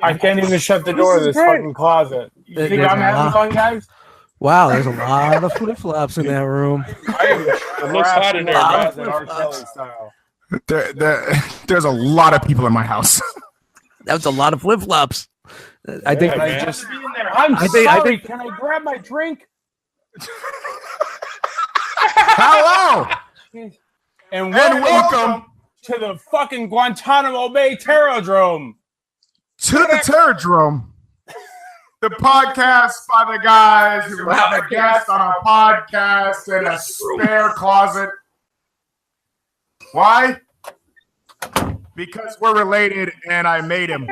I can't even shut the door of this fucking closet. You think I'm having fun, guys? Wow, there's a lot of flip-flops in that room. It looks hot in there, guys, in R. Kelly style. There's a lot of people in my house. That was a lot of flip-flops. I think I just. I'm sorry. Can I grab my drink? Hello, and welcome to the fucking Guantanamo Bay Drome. To the Drome, the podcast by the guys who have a guest on a podcast in a spare closet. Why? Because we're related and I made him.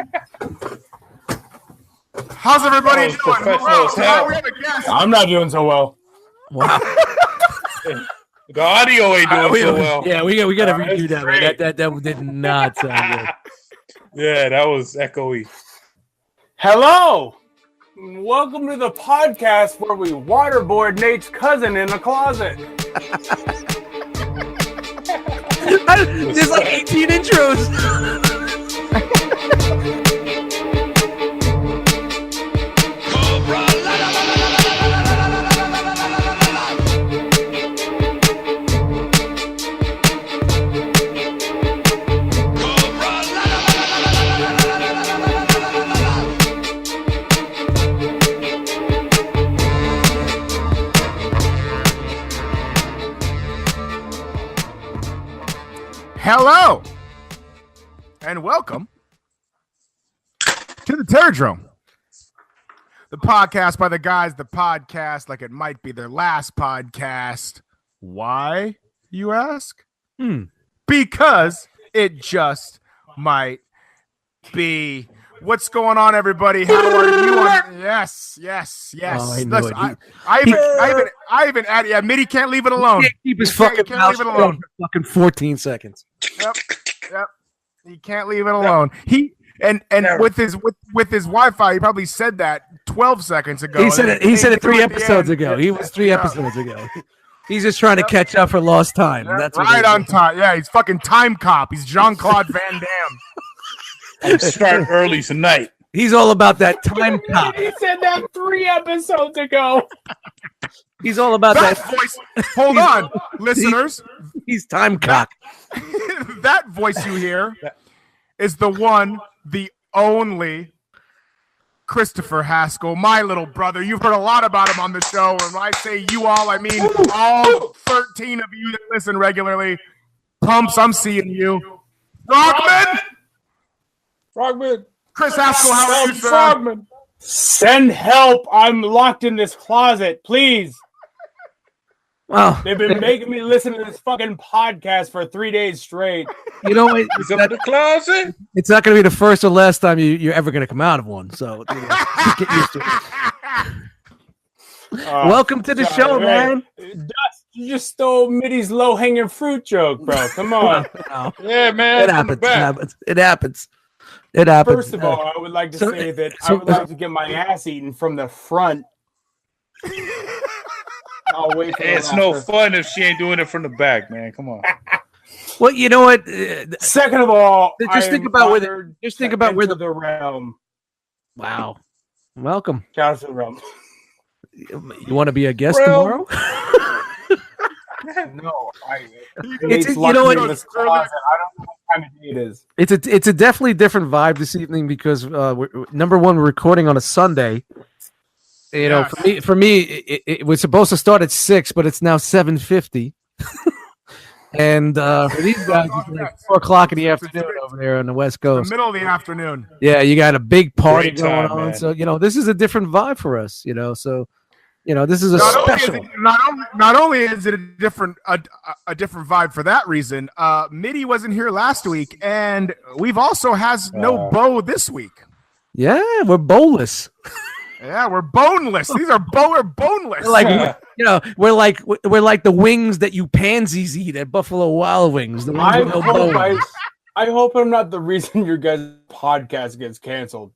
How's everybody doing? Well, we have a guest. I'm not doing so well. Wow. The audio ain't doing so well. Yeah, we got to redo that, man. That did not sound good. Yeah, that was echoey. Hello. Welcome to the podcast where we waterboard Nate's cousin in the closet. There's like 18 intros. Hello, and welcome to the Drome, the podcast by the guys, the podcast like it might be their last podcast. Why, you ask? Because it just might be. What's going on, everybody? How are you? Yes. Oh, Listen, I even added. Yeah, Mitty can't leave it alone. He can't keep his fucking mouth shut for fucking 14 seconds. Yep. He can't leave it alone. He and with his Wi-Fi, he probably said that 12 seconds ago. He said it 3 episodes ago. He was 3 episodes ago. He's just trying to catch up for lost time. That's right on time. Yeah, he's fucking time cop. He's Jean-Claude Van Damme. I'm starting early tonight. He's all about that time cop. He said that 3 episodes ago. He's all about that voice. Hold on, listeners. He's time cop. That voice you hear is the one, the only Christopher Haskell, my little brother. You've heard a lot about him on the show. And when I say you all, I mean all 13 of you that listen regularly. Pumps, I'm seeing you. Frogman! Chris Haskell, how are you, sir? Frogman. Send help. I'm locked in this closet, please. Well, they've been making me listen to this fucking podcast for 3 days straight. You know what? He's up in the closet. It's not going to be the first or last time you're ever going to come out of one. So get used to it. Welcome to the show, man. Dust, you just stole Mitty's low-hanging fruit joke, bro. Come on. Yeah, man. It happens. It happens. First of all, I would like to say that I would like to get my ass eaten from the front. I'll wait for it's no fun if she ain't doing it from the back, man. Come on. Well, you know what? Second of all, just think about where the realm. Wow. Welcome. Shout out to the realm. You want to be a guest tomorrow? No, you know what? This closet. I don't know what time of day it is. It's a definitely different vibe this evening because number one, we're recording on a Sunday. You know, for me, it was supposed to start at 6, but it's now 7:50. And for these guys, it's like 4:00 in the afternoon over there on the West Coast. The middle of the afternoon. Yeah, you got a big party going on. Man. So you know, this is a different vibe for us. You know, so. You know, this is a special. Not only is it a different vibe for that reason. Mitty wasn't here last week, and we've also has no Bo this week. Yeah, we're bowless. Yeah, we're boneless. These are we're boneless. You know, we're like the wings that you pansies eat at Buffalo Wild Wings. The ones I hope I'm not the reason your guys' podcast gets canceled.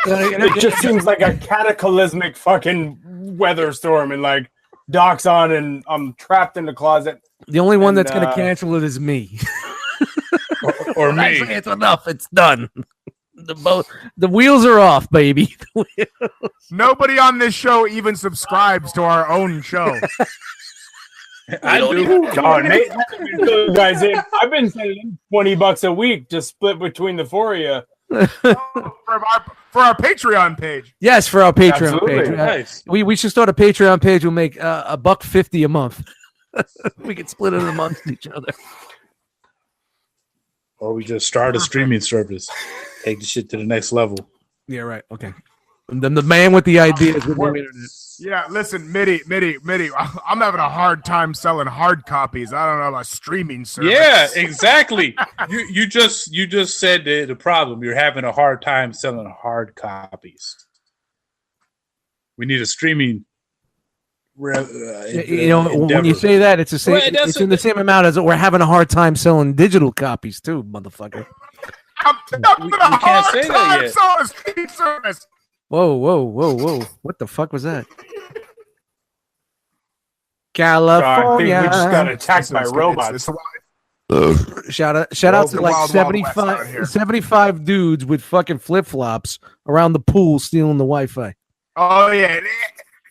It just seems like a cataclysmic fucking weather storm, and like Doc's on, and I'm trapped in the closet. The only one that's going to cancel it is me. or me. It's enough. It's done. The wheels are off, baby. Nobody on this show even subscribes to our own show. I do. Oh, Nate, you guys in. I've been sending $20 a week to split between the four of you. For our Patreon page. Yes, for our Patreon Absolutely. page. Nice. We should start a Patreon page. We'll make $1.50 a month. We can split it amongst each other. Or we just start a streaming service. Take the shit to the next level. Yeah, right. Okay. And then the man with the ideas with no internet. Yeah, listen, Mitty, I'm having a hard time selling hard copies. I don't know about streaming service. Yeah, exactly. you just said the problem. You're having a hard time selling hard copies. We need a streaming. When you say that, it's the same. Well, it's in the same amount as we're having a hard time selling digital copies too, motherfucker. I'm We can't say that yet. selling a streaming service. Whoa! What the fuck was that? I think we California. just got attacked by robots. Shout out to like Wild, Wild West out here. 75 dudes with fucking flip flops around the pool stealing the Wi-Fi. Oh yeah,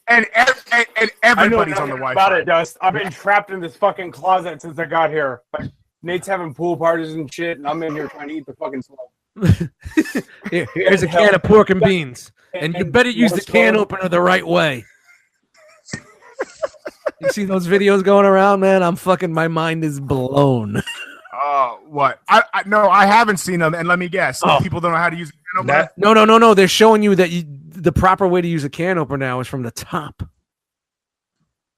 and I know everybody's on nothing the about Wi-Fi. it, Dust. I've been trapped in this fucking closet since I got here. Like, Nate's having pool parties and shit, and I'm in here trying to eat the fucking slug. Here's a can of pork and beans, and you better use the can opener the right way. You see those videos going around, man? My mind is blown. Oh, what? No, I haven't seen them. And let me guess, Oh. people don't know how to use a can opener. No. They're showing you that the proper way to use a can opener now is from the top.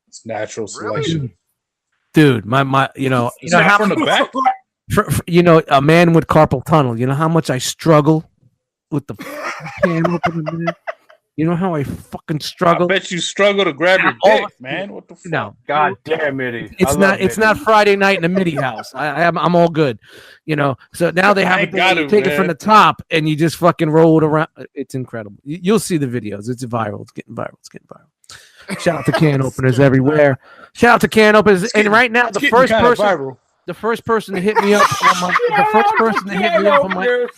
It's natural selection. Dude, my you know It's not how from the back. for a man with carpal tunnel. You know how much I struggle with the can opener, man? You know how I fucking I struggle. bet you struggle to grab your Oh, dick, man. What the fuck? No, God damn it. it's not Friday night in the MIDI house. I'm all good, So now they have I it. got You it, take it man. from the top and you just fucking roll it around. It's incredible. You'll see the videos. It's viral. It's getting viral. Shout out to can openers everywhere. Shout out to can openers. And right now, the first person to hit me up on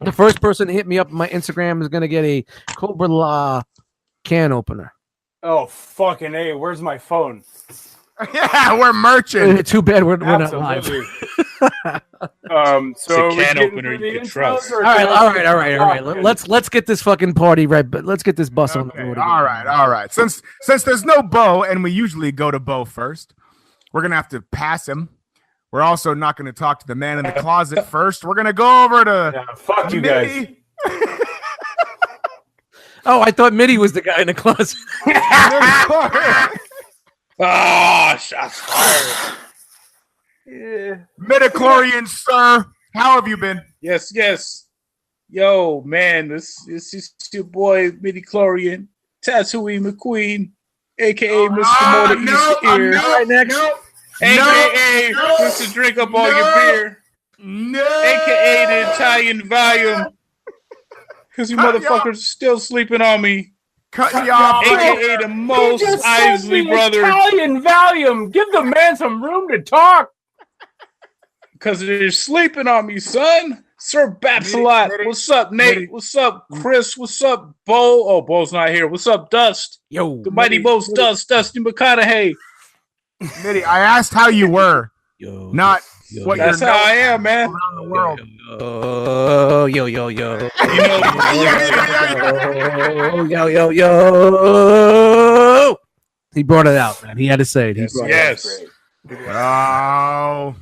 the first person to hit me up on my Instagram is gonna get a Cobra-LA can opener. Oh, fucking A. Where's my phone? Yeah, we're merchant. Too bad we're not live. Absolutely. It's So a we can getting opener through you the can intros, trust. or All should I- right. Let's get this fucking party right, but let's get this bus on the Okay, road. all right. Since there's no Bo, and we usually go to Bo first, we're gonna have to pass him. We're also not gonna talk to the man in the closet first. We're gonna go over to Yeah, fuck you guys. Mitty. Oh, I thought Mitty was the guy in the closet. Ah, shots fired. Midichlorian, sir. How have you been? Yes. Yo, man, this is your boy Midichlorian, Tattooing McQueen, aka Mr. Motor East Ear, aka Mr. Drink Up All Your Beer, aka the Italian Volume, because you motherfuckers still sleeping on me, Cut you off. aka the most He just said Isley the brother, Italian Valium. Give the man some room to talk. because they're sleeping on me, son. Sir Baps a lot. Mitty, What's up, Nate? Mitty. What's up, Chris? What's up, Bo? Oh, Bo's not here. What's up, Dust? Yo, The mighty Bo's Dust, Dusty McConaughey. Mitty, I asked how you were, not what That's you're how I am, man. around the world. yo. You know, Yo. He brought it out, man. He had to say it. He brought it out. yes. Oh,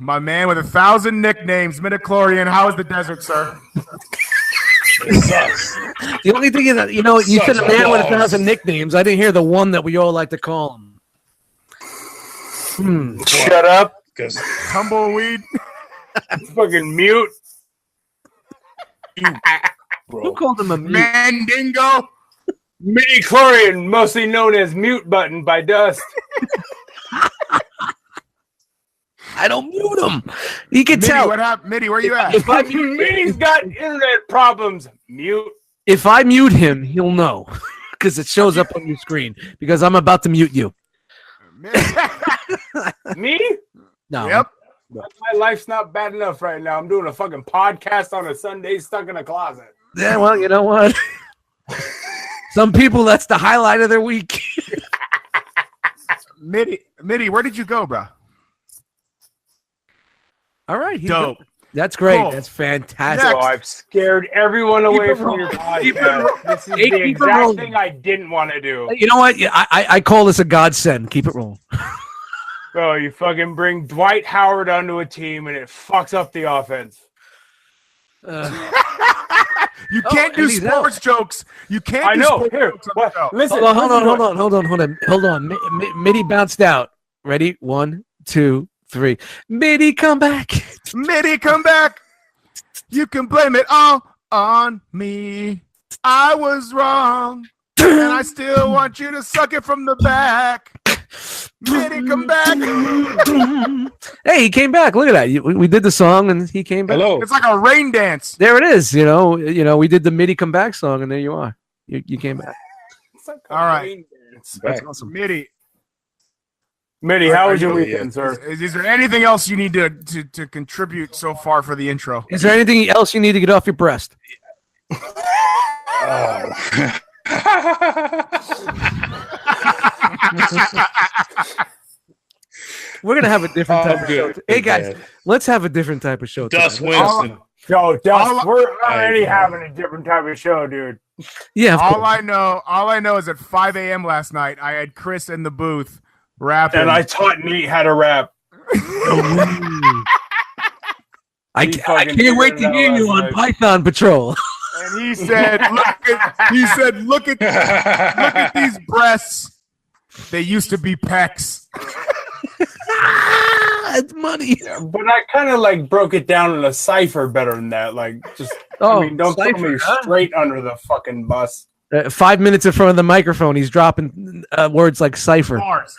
my man with 1,000 nicknames, Midichlorian. How is the desert, sir? It sucks. The only thing is that, you said a man with 1,000 nicknames. I didn't hear the one that we all like to call him. Shut up. Because Tumbleweed. Fucking mute. Who bro, called him a mute? Mandingo. Midichlorian, mostly known as mute button by Dust. I don't mute him. He can Mitty, tell. what happened? Mitty, where you at? If I Minnie's got internet problems. Mute. if I mute him, he'll know because it shows up on your screen. Because I'm about to mute you. Me? No. Yep. My life's not bad enough right now. I'm doing a fucking podcast on a Sunday stuck in a closet. Yeah, well, you know what? Some people, that's the highlight of their week. Mitty, where did you go, bro? All right. Dope. That's great. Cool. That's fantastic. So I've scared everyone away from rolling. your Keep it podcast. This is Keep the it exact rolling. thing I didn't want to do. You know what? Yeah, I call this a godsend. Keep it rolling. Bro, you fucking bring Dwight Howard onto a team and it fucks up the offense. You can't do and he's sports jokes. You can't. I do know. sports Here, jokes on what? the show. Listen. Hold on. Mitty bounced out. Ready? 1, 2, 3. Mitty, come back. Mitty, come back. You can blame it all on me. I was wrong, and I still want you to suck it from the back. Mitty, come back. Hey, he came back. Look at that. We did the song, and he came back. Hello. It's like a rain dance. There it is. You know, we did the Mitty come back song, and there you are. You came back. It's like a All right. rain dance. That's awesome. Mitty, Mitty, how was your Yeah. weekend, sir? is there anything else you need to contribute so far for the intro? Is there anything else you need to get off your breast? We're gonna have a different type of show. good. Hey guys, Good. let's have a different type of show. Dust today. Winston. Yo, Dust, we're already I- having a different type of show, dude. Yeah, of All course. I know is at 5 a.m. last night, I had Chris in the booth rapping. And I taught Nate how to rap. I He can't fucking wait to figured it hear out you last on night. Python Patrol. And he said, look at these breasts. They used to be pecs. It's money. But I kind of like broke it down in a cipher better than that. Like, just, Oh, I mean, don't cipher, put me huh? straight under the fucking bus. 5 minutes in front of the microphone, he's dropping words like cipher. Bars.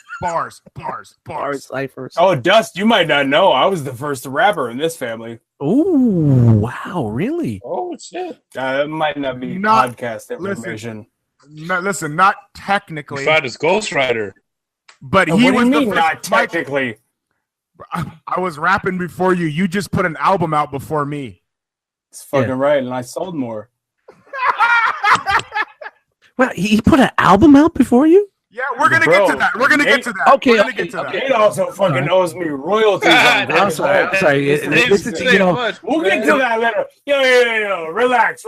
Ciphers. Oh, Dust, you might not know. I was the first rapper in this family. Ooh, wow, really? Oh shit! It might not be Not- podcast information. No, listen, not technically, You found his ghostwriter. but What he do was you the mean, first. not Mike, technically? I was rapping before you. You just put an album out before me. It's fucking right, and I sold more. Well, he put an album out before you? Yeah, we're gonna Bro, get to that. We're gonna get to that. Okay, We're gonna okay, get to Nate also fucking owes me royalties. On I'm I'm sorry. This is, Say you know, much, We'll get man. to that later. Yo. Relax.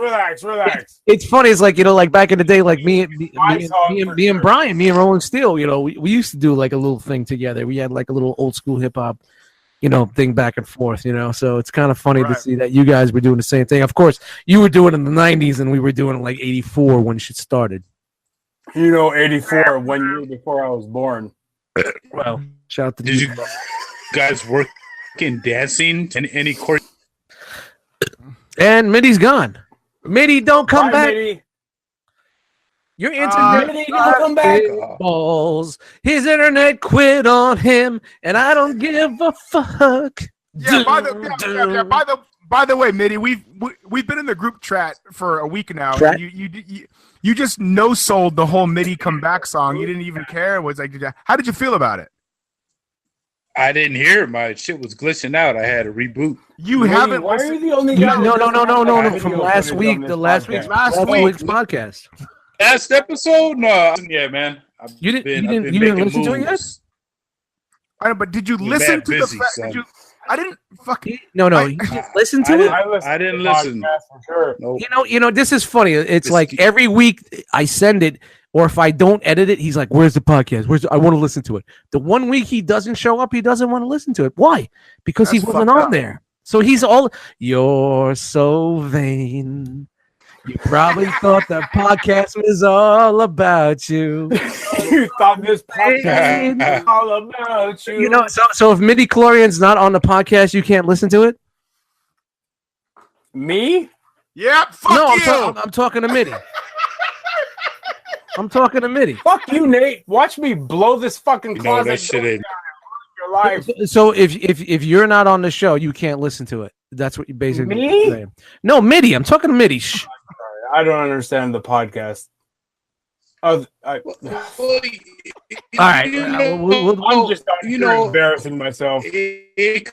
it's funny. It's like, you know, like back in the day, like me My song for and sure. Brian, me and Rolling Steel, you know, we used to do like a little thing together. We had like a little old school hip hop, you know, thing back and forth, you know. So it's kind of funny to Right. see that you guys were doing the same thing. Of course, you were doing it in the 90s and we were doing it like 84 when shit started. 84, 1 year before I was born. Well, shout out to Did you guys work in dancing and any court? And Mitty's gone. Mitty, don't come Bye, back. Mitty. Your internet Mitty, don't come back. balls. His internet quit on him, and I don't give a fuck. Yeah, by the way, Mitty, we've been in the group chat for a week now. Chat? And you just no sold the whole Mitty come back song. You didn't even care. It was like, how did you feel about it? I didn't hear it. My shit was glitching out. I had to reboot. You Mitty, haven't why are listened. you the only guy? No. that doesn't have, like, From video last footage week, on this the last podcast? week's podcast. Last episode? No. Yeah, man. You didn't listen to it yet? But did you You're listen mad to busy, the son. fact? I didn't fucking. No. I- You didn't listen to I it. didn't- I didn't to the listen. podcast for sure. Nope. You know. This is funny. It's This like keep- every week I send it, or if I don't edit it, he's like, "Where's the podcast? I want to listen to it." The 1 week he doesn't show up, he doesn't want to listen to it. Why? Because he That's wasn't fucked on up. there. So he's all, "You're so vain. You probably thought the podcast was all about you." You thought this podcast was all about you. You know, so if Midi Chlorian's not on the podcast, you can't listen to it. me? Yeah, fuck No, you. I'm talking to Midi. I'm talking to Midi. Fuck you, Nate. Watch me blow this fucking You know closet that shit door ain't. down and ruin your life. So if you're not on the show, you can't listen to it. That's what you basically Me? saying. No, Midi. I'm talking to Midi. Shh. I don't understand the podcast. All right. I'm just embarrassing myself. It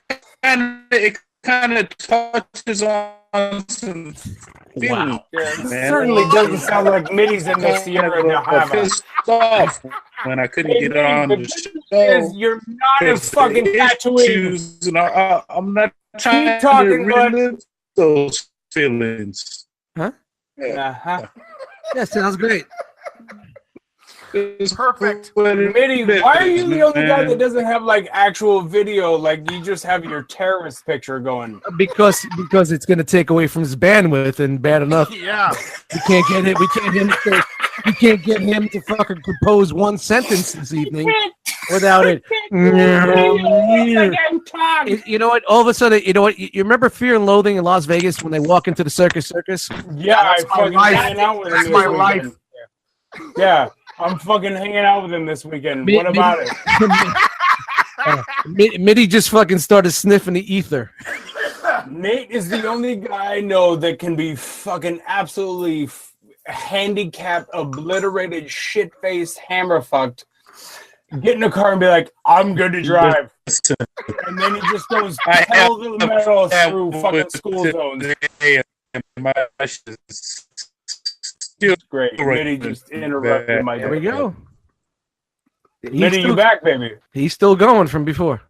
kind of touches on some feelings. Yeah, it certainly doesn't sound like Mitty's in the Sierra Nevada. Pissed off when I couldn't get on the show. You're not in fucking Tatooine. I'm not trying Keep talking, to relive those feelings. Huh? Yeah. Uh-huh. Yeah, sounds great. It's perfect. Mitty, why are you the only guy that doesn't have like actual video? Like you just have your terrorist picture going. Because it's gonna take away from his bandwidth, and bad enough. Yeah. We can't get it. We can't get him to fucking compose one sentence this evening without it. You know what? All of a sudden, you know what? You remember Fear and Loathing in Las Vegas when they walk into the circus? Yeah, That's my life. That's my life. Yeah. I'm fucking hanging out with him this weekend. What about it? Mitty just fucking started sniffing the ether. Nate is the only guy I know that can be fucking absolutely handicapped, obliterated, shit-faced, hammer-fucked. Get in a car and be like, I'm good to drive. And then he just goes pedal to the metal through fucking school zones. Great. Mitty just interrupted my day. There we go. Mitty, you back, baby. He's still going from before.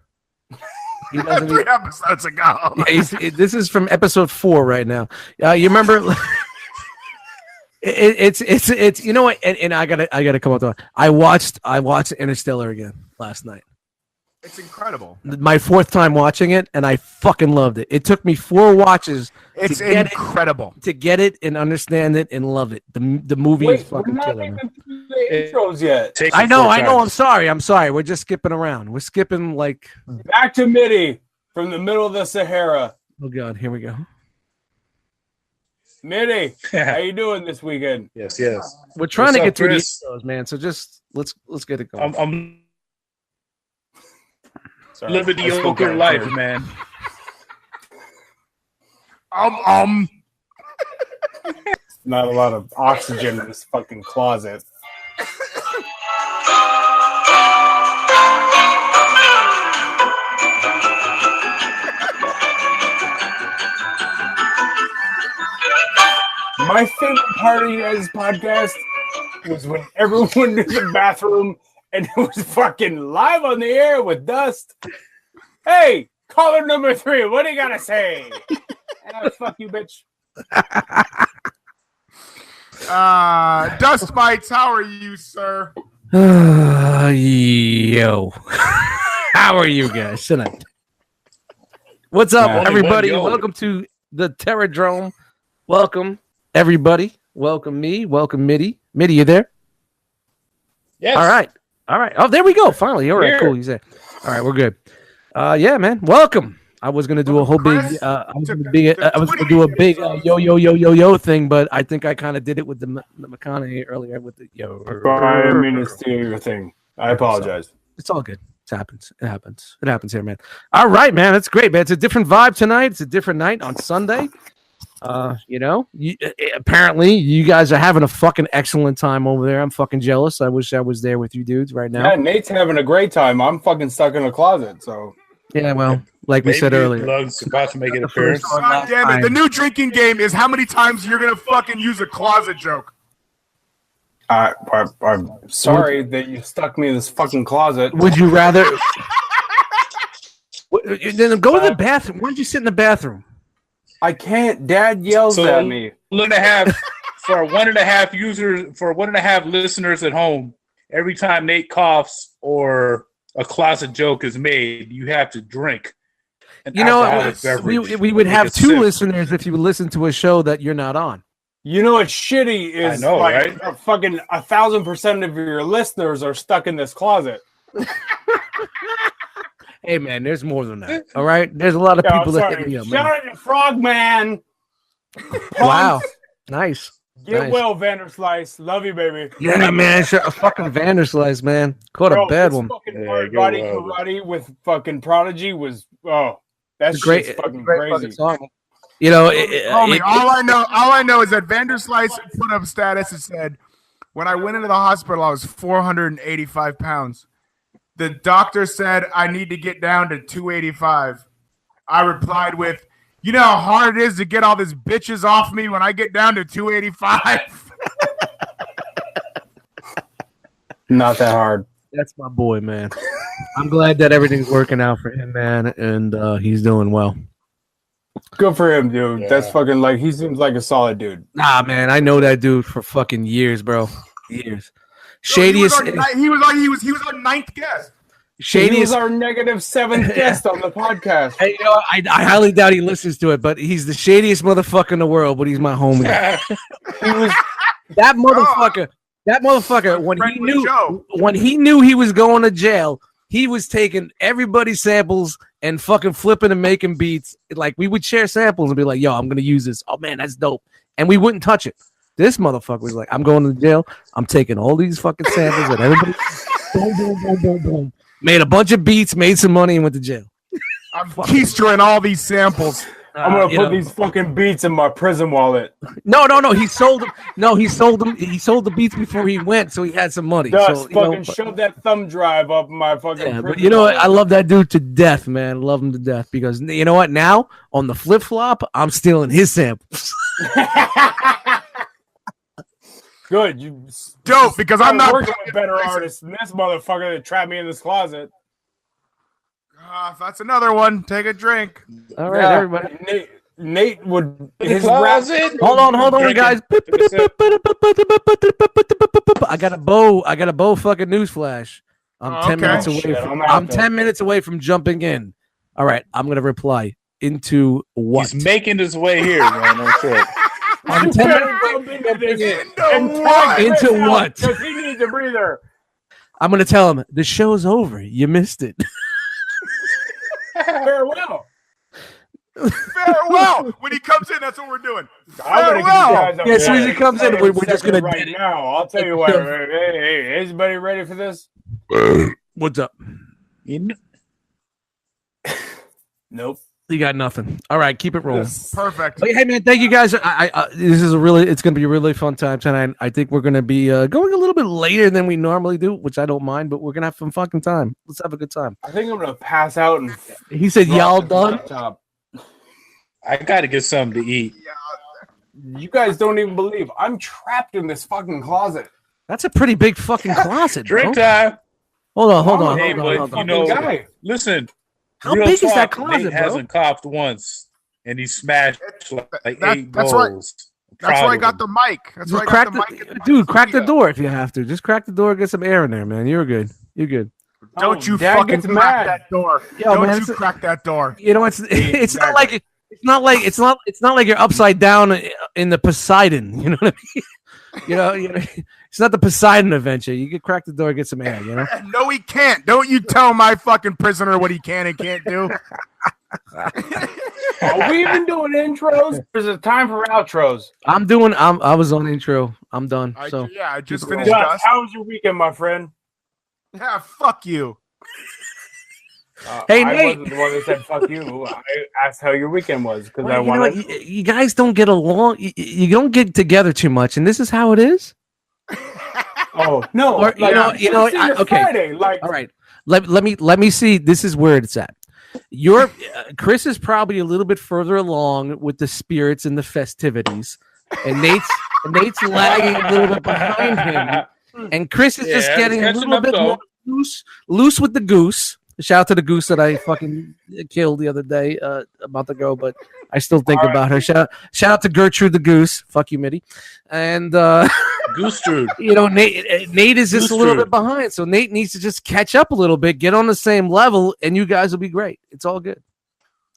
He 3 episodes ago. Yeah, this is from episode 4 right now. You remember? It's you know what? And I gotta come up to it. I watched Interstellar again last night. It's incredible. My 4th time watching it, and I fucking loved it. It took me 4 watches. It's incredible to get it and understand it and love it. The movie is fucking killer. The intros yet. I know. I'm sorry. We're just skipping around. We're skipping like back to Mitty from the middle of the Sahara. Oh God, here we go. Mitty, how you doing this weekend? Yes. We're trying to get through Chris? these shows, man. So just let's get it going. I'm living the yoga life, man. Not a lot of oxygen in this fucking closet. My favorite part of you guys' podcast was when everyone went to the bathroom and it was fucking live on the air with Dust. Hey, caller number 3, what do you gotta say? Fuck you, bitch. Dust Bites, how are you, sir? Yo. How are you guys tonight? What's up, everybody? Welcome to the Drome. Welcome, everybody. Welcome me. Welcome Mitty. Mitty, you there? Yes. All right. Oh, there we go. Finally. All right, cool. He's there. All right, we're good. Yeah, man. Welcome. I was gonna do a whole big. I was gonna do a big yo thing, but I think I kind of did it with the McConaughey earlier with the yo. I didn't mean to steal your thing. I apologize. It's all good. It happens. It happens here, man. All right, man. That's great, man. It's a different vibe tonight. It's a different night on Sunday. Apparently you guys are having a fucking excellent time over there. I'm fucking jealous. I wish I was there with you dudes right now. Yeah, Nate's having a great time. I'm fucking stuck in a closet, so yeah, well, like we said earlier. Lug's about to make an appearance. God damn it. The new drinking game is how many times you're gonna fucking use a closet joke. I'm sorry that you stuck me in this fucking closet. Would you rather then go to the bathroom? Why don't you sit in the bathroom? I can't. Dad yells at me. 1.5 for 1.5 users, for 1.5 listeners at home. Every time Nate coughs or a closet joke is made, you have to drink. We would have 2 listeners if you would listen to a show that you're not on. You know what's shitty is right? Fucking 1,000% of your listeners are stuck in this closet. Hey man, there's more than that. All right, there's a lot of people that hit me up. Shout out to Frogman. Wow, nice. Get well, Vanderslice. Love you, baby. Yeah, man. A fucking Vanderslice, man. Caught a bad one. Fucking hard body karate with fucking Prodigy was that's great. Fucking great crazy. Fucking song. You know, all I know is that Vanderslice put up status and said, When I went into the hospital, I was 485 pounds. The doctor said I need to get down to 285. I replied with, you know how hard it is to get all these bitches off me when I get down to 285? Not that hard. That's my boy, man. I'm glad that everything's working out for him, man, and he's doing well. Good for him, dude. Yeah. That's fucking like he seems like a solid dude. Nah, man, I know that dude for fucking years, bro. Years. No, he was Shadiest. our ninth guest. He was Shadiest. our negative 7th guest on the podcast. Hey, you know, I highly doubt he listens to it, but he's the shadiest motherfucker in the world. But he's my homie. He was That motherfucker. That motherfucker. When he knew he was going to jail, he was taking everybody's samples and fucking flipping and making beats. Like we would share samples and be like, "Yo, I'm gonna use this. Oh man, that's dope," and we wouldn't touch it. This motherfucker was like, "I'm going to jail. I'm taking all these fucking samples and everybody." Boom, boom, boom, boom, boom. Made a bunch of beats, made some money, and went to jail. I'm keystering all these samples. I'm gonna put these fucking beats in my prison wallet. No. He sold them. No, he sold them. He sold the beats before he went, so he had some money. Just So, fucking shove that thumb drive up my fucking. Yeah, but prison you know what? wallet. I love that dude to death, man. Love him to death because you know what? Now on the flip flop, I'm stealing his samples. Good, you Dope, because I'm not working with better artists than this motherfucker that trapped me in this closet. That's another one. Take a drink. All right, Yeah, everybody. Nate would his rap. Closet. Hold on, Drinking. guys. Took a sip. I got a bow fucking newsflash. I'm 10 Okay. minutes away. Shit, From, I'm I'm out 10 minutes away from jumping in. All right, I'm gonna reply into what? He's making his way here, man. No shit. I'm 10 minutes away from jumping in. Into what? Because he needs a breather. I'm gonna tell him the show's over. You missed it. Farewell. Farewell. When he comes in, that's what we're doing. I'm gonna get you Farewell. guys up Yeah, as soon as he there. comes in, we're just gonna right did it. now. I'll tell you what. Hey, everybody ready for this? What's up? Nope. You got nothing. All right, keep it rolling. Perfect. Hey man, thank you guys. This is it's gonna be a really fun time tonight. I think we're gonna be going a little bit later than we normally do, which I don't mind, but we're gonna have some fucking time. Let's have a good time. I think I'm gonna pass out and. He said, "Y'all done?" Laptop. I got to get something to eat. You guys don't even believe I'm trapped in this fucking closet. That's a pretty big fucking closet, bro. Drink time. Hold on. Hey, but you know, Guy. listen. How real big is that talk, closet, Nate bro? hasn't coughed once, and he smashed like eight that's right. bowls. That's Proud why I of got him. the mic. That's why I Just got the mic. dude, crack the door if you have to. Just crack the door, get some air in there, man. You're good. You're good. Don't you Dad fucking gets crack mad. that door. Yo, Don't man, you crack that door. You know, it's not like it's not like you're upside down in the Poseidon. You know what I mean? You know, it's not the Poseidon adventure. You can crack the door, get some air. You know. No, he can't. Don't you tell my fucking prisoner what he can and can't do. Are we even doing intros? Or is it time for outros? I was on intro. I'm done. I So just finished Gus, Gus. how was your weekend, my friend? Yeah, fuck you. Hey, I Nate. wasn't the one that said "fuck you." I asked how your weekend was because I you know wanted. what? You guys don't get along. You don't get together too much, and this is how it is. Oh no! Or, okay. Friday, like All right. Let me see. This is where it's at. Your Chris is probably a little bit further along with the spirits and the festivities, and Nate's lagging a little bit behind him, and Chris is just Yeah, getting a catching little up, bit though. more loose with the goose. Shout out to the goose that I fucking killed the other day, a month ago, but I still think about her. Shout out to Gertrude the goose. Fuck you, Mitty. And Goose Trude. you know, Nate is just a little Goose bit behind, so Nate needs to just catch up a little bit, get on the same level, and you guys will be great. It's all good.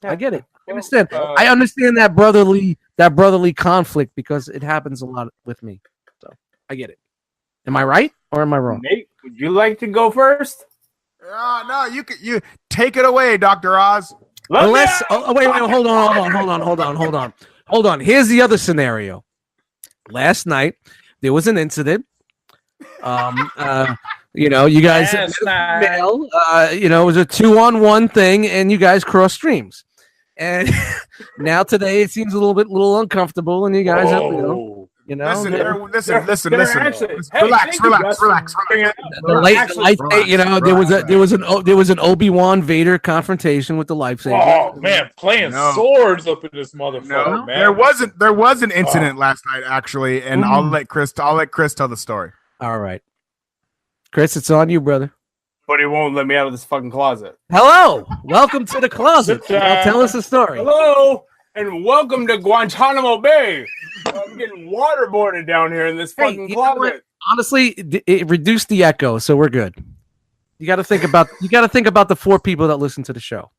I get it. I understand. I understand that brotherly conflict because it happens a lot with me. So I get it. Am I right or am I wrong? Nate, would you like to go first? No, you take it away, Dr. Oz. Wait, hold on. Here's the other scenario. Last night there was an incident. You know, you guys Last night. it was a 2-on-1 thing, and you guys cross streams. And now today it seems a little uncomfortable, and you guys have, You know, Listen. Actually, Relax. the light, you know, there was an Obi-Wan Vader confrontation with the lightsaber. Oh man, playing No. swords up in this motherfucker, No, man. there was an incident last night actually, and I'll let Chris tell the story. All right, Chris, it's on you, brother. But he won't let me out of this fucking closet. Hello, welcome to the closet. Now tell us a story. Hello, and welcome to Guantanamo Bay. I'm getting waterboarded down here in this fucking you know what? closet. Honestly, it reduced the echo, so we're good. You got to think about the 4 people that listen to the show.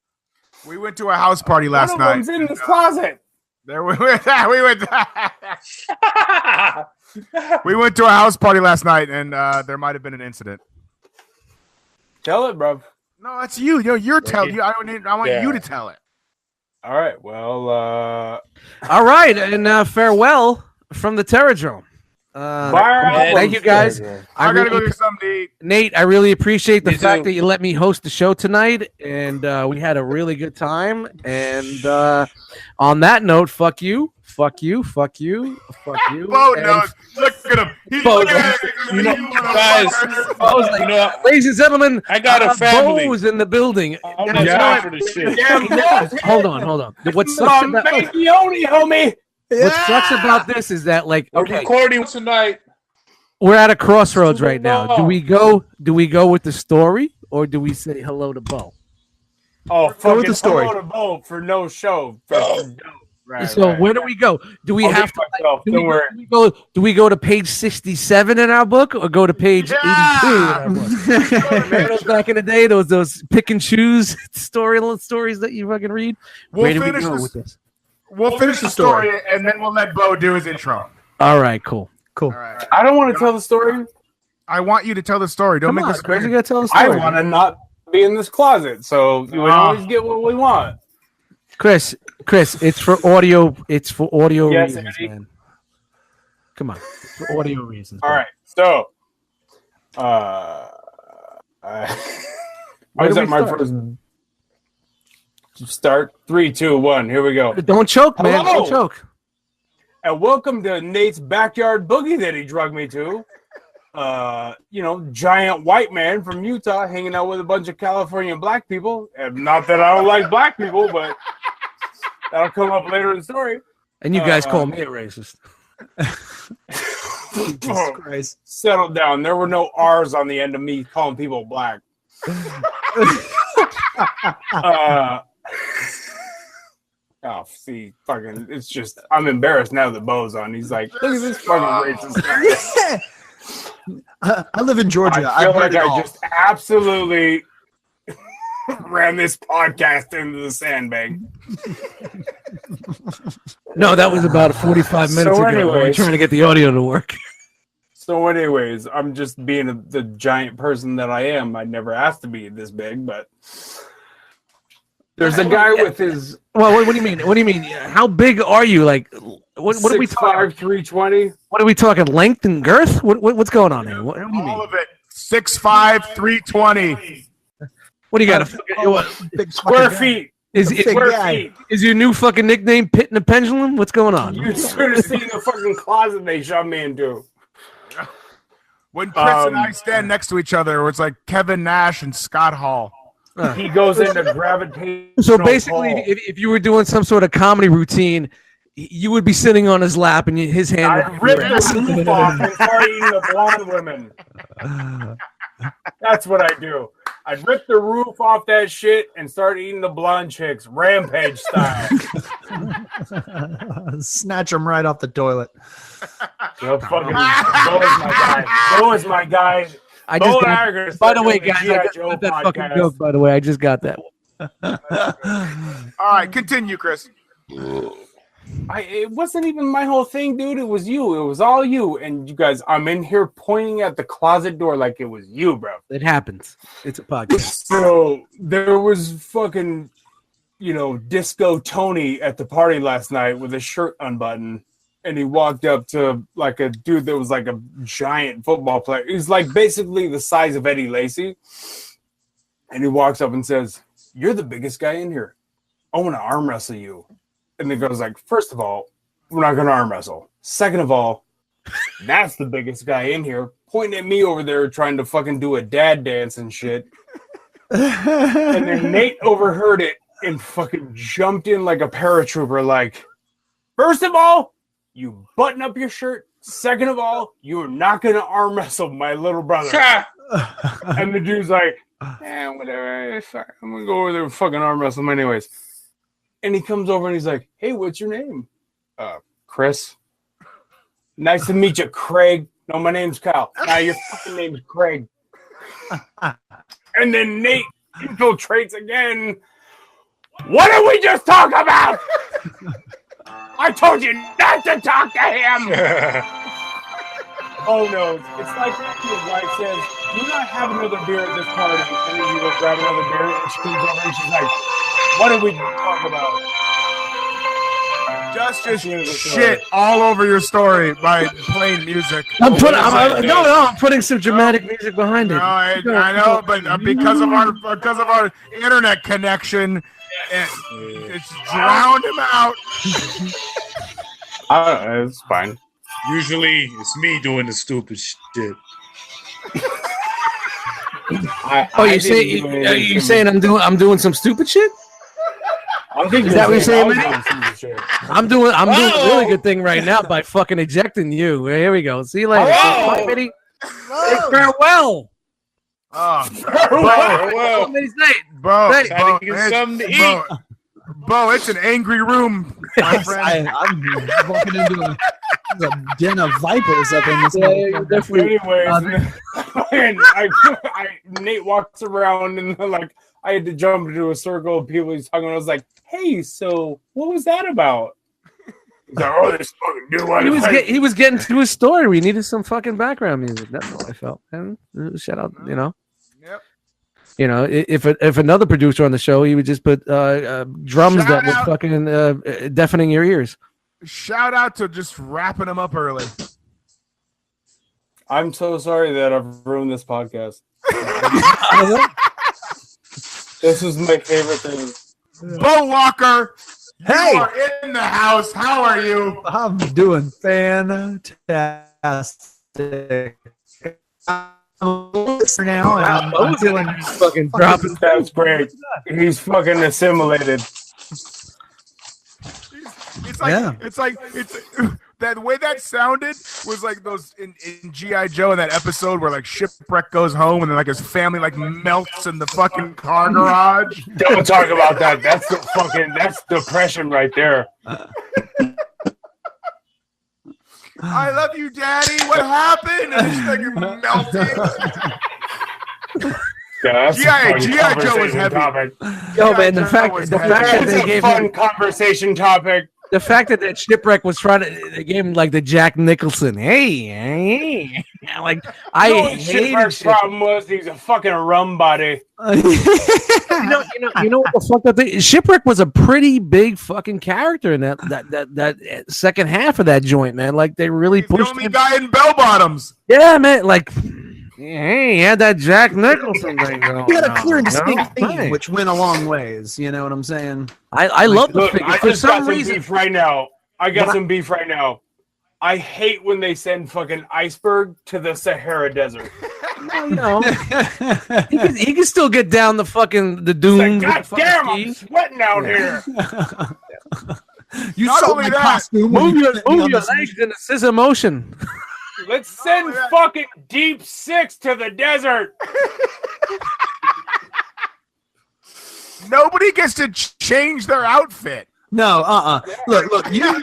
We went to a house party last One night. of them's in this closet. There we went. We went to a house party last night, and there might have been an incident. Tell it, bro. No, that's you. You're telling you. I want you to tell it. All right. Well, All right, and farewell from the Terradrome. Thank you, guys. I gotta go get something to eat. Nate, I really appreciate the Me fact too. that you let me host the show tonight, and we had a really good time. And on that note, fuck you. Bo and knows. Look at him. He's Bo looking at You know, you guys, Bo's like, you know, ladies and gentlemen, I got a family. Bo's in the building. I'm Now, not you know down what? for this shit. Hold on. What sucks about Machioni, homie. what sucks about this is that, like, We're okay, recording tonight. we're at a crossroads right now. Do we go with the story, or do we say hello to Bo? Oh, with fucking the story. hello to Bo for no show. Right, So right. where do we go? Do we I'll have be to? myself, Do don't worry. we go to page 67 in our book, or go to page 82 in our book? Remember those back in the day, those pick and choose stories that you fucking read. We'll Where do we finish go this. with this? We'll finish the story, and then we'll let Bo do his intro. All right, cool. All right. I don't want to tell the story. I want you to tell the story. Don't Come make on, this Chris, you weird. gotta tell us. I want to not be in this closet, so we always get what we want. Chris, it's for audio. It's for audio Yes, reasons, Eddie. man. Come on, for audio reasons. All man. right, so I Where was do at we my start? first start. 3, 2, 1. Here we go. Don't choke, man. Hello. Don't choke. And welcome to Nate's backyard boogie that he drugged me to. Giant white man from Utah hanging out with a bunch of California black people. And not that I don't like black people, but that'll come up later in the story. And you guys call me a racist. Jesus Christ. Settle down. There were no R's on the end of me calling people black. See, fucking, it's just, I'm embarrassed now that Bo's on. He's like, look at this fucking racist guy. I live in Georgia. I feel I've heard like it I all. just absolutely ran this podcast into the sandbag. No, that was about 45 minutes So ago. We were anyways- trying to get the audio to work. So, anyways, I'm just being the giant person that I am. I never asked to be this big, but there's a guy with his Well, what do you mean? What do you mean? How big are you? Like, what are we talking? 6'5", 320. What are we talking? Length and girth? What's going on here? What do you mean? All of it. 6'5", 320. What do you got? What, Big Square fucking guy. feet. is Big Square guy. feet. is your new fucking nickname Pit and the Pendulum? What's going on? You should have seen the fucking closet they shoved me into. When Chris and I stand next to each other, it's like Kevin Nash and Scott Hall. He goes into gravitation. So basically, if you were doing some sort of comedy routine, you would be sitting on his lap and his hand. I would ripped be the roof off and started eating the blonde women. That's what I do. I ripped the roof off that shit and started eating the blonde chicks, rampage style. Snatch him right off the toilet. So fucking Bo is my guy. Bo is my guy. I Bo just and I got, are gonna by start the way, doing a guys, G.I. I just Joe got that fucking podcast. joke. By the way, I just got that. All right, continue, Chris. It wasn't even my whole thing, dude. It was you. It was all you. And you guys, I'm in here pointing at the closet door like it was you, bro. It happens. It's a podcast. So there was fucking, Disco Tony at the party last night with his shirt unbuttoned. And he walked up to like a dude that was like a giant football player. He's like basically the size of Eddie Lacy. And he walks up and says, "You're the biggest guy in here. I want to arm wrestle you." And the guy's like, "First of all, we're not going to arm wrestle. Second of all, That's the biggest guy in here, pointing at me over there trying to fucking do a dad dance and shit. And then Nate overheard it and fucking jumped in like a paratrooper, like, first of all, you button up your shirt. Second of all, you're not going to arm wrestle my little brother. And the dude's like, whatever. I'm going to go over there and fucking arm wrestle him anyways. And he comes over and he's like, hey, what's your name? Chris. Nice to meet you, Craig. No, my name's Kyle. Now your fucking name's Craig. And then Nate infiltrates again. What did we just talk about? I told you not to talk to him. Oh no, it's like your wife says, do not have another beer at this party. And then you go grab another beer and she comes over and she's like, what did we talk about? Just shit all over your story by playing music. I'm putting some dramatic music behind it. No, I know, but because of our internet connection, it's drowned him out. It's fine. Usually, it's me doing the stupid shit. You saying I'm doing some stupid shit? I'm thinking is that what you're saying, man? I'm doing a really good thing right now by fucking ejecting you. Here we go. See you later. Bye, Mitty. Hey, farewell. Farewell. Bo, it's an angry room, my friend. I'm walking into a den of vipers up in this. Anyways, Nate walks around and like I had to jump into a circle of people he's talking. I was like, "Hey, so what was that about?" He's like, "Oh, this fucking dude." He was getting to his story. We needed some fucking background music. That's what I felt. And shout out, Yep. You know, if another producer on the show, he would just put drums that were fucking deafening your ears. Shout out to just wrapping them up early. I'm so sorry that I've ruined this podcast. This is my favorite thing. Bo Walker, hey, you are in the house. How are you? I'm doing fantastic. I'm listening now. I'm feeling fucking dropping. That's great. He's fucking assimilated. It's like that way that sounded was like those in G.I. Joe in that episode where like Shipwreck goes home and then like his family like melts in the fucking car garage. Don't talk about that. That's depression right there. I love you, Daddy. What happened? And it's like you're melting. Yeah, G.I. Joe was heavy. Yo, man, the fact that they gave fun conversation topic. The fact that Shipwreck was they gave him like the Jack Nicholson. Hey. Like I hated Shipwreck's problem was he's a fucking rum body. You know what the fuck that thing? Shipwreck was a pretty big fucking character in that second half of that joint, man. Like they really pushed the only guy in bell bottoms. Yeah, man. Like, hey, he had that Jack Nicholson thing going. He had a clear and distinct theme, which went a long ways. You know what I'm saying? I love the figure. I just got some beef right now. I hate when they send fucking Iceberg to the Sahara Desert. No, he can still get down the dunes. God damn, I'm sweating out here. You Not saw only my that, costume. Move your legs in a scissor motion. Let's send fucking Deep Six to the desert. Nobody gets to change their outfit. No, Look, you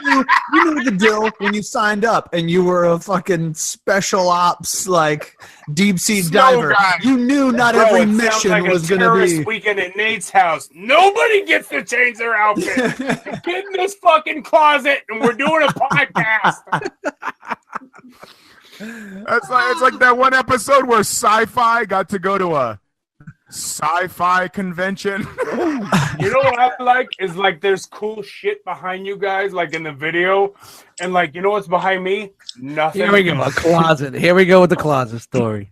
knew the deal when you signed up, and you were a fucking special ops like deep sea diver. Guy. You knew not every mission was going to be weekend at Nate's house. Nobody gets to change their outfit. Get in this fucking closet, and we're doing a podcast. It's like that one episode where Sci-Fi got to go to a sci-fi convention. You know what I like is like there's cool shit behind you guys, like in the video, and like you know what's behind me? Nothing. Here we go, a closet. Here we go with the closet story.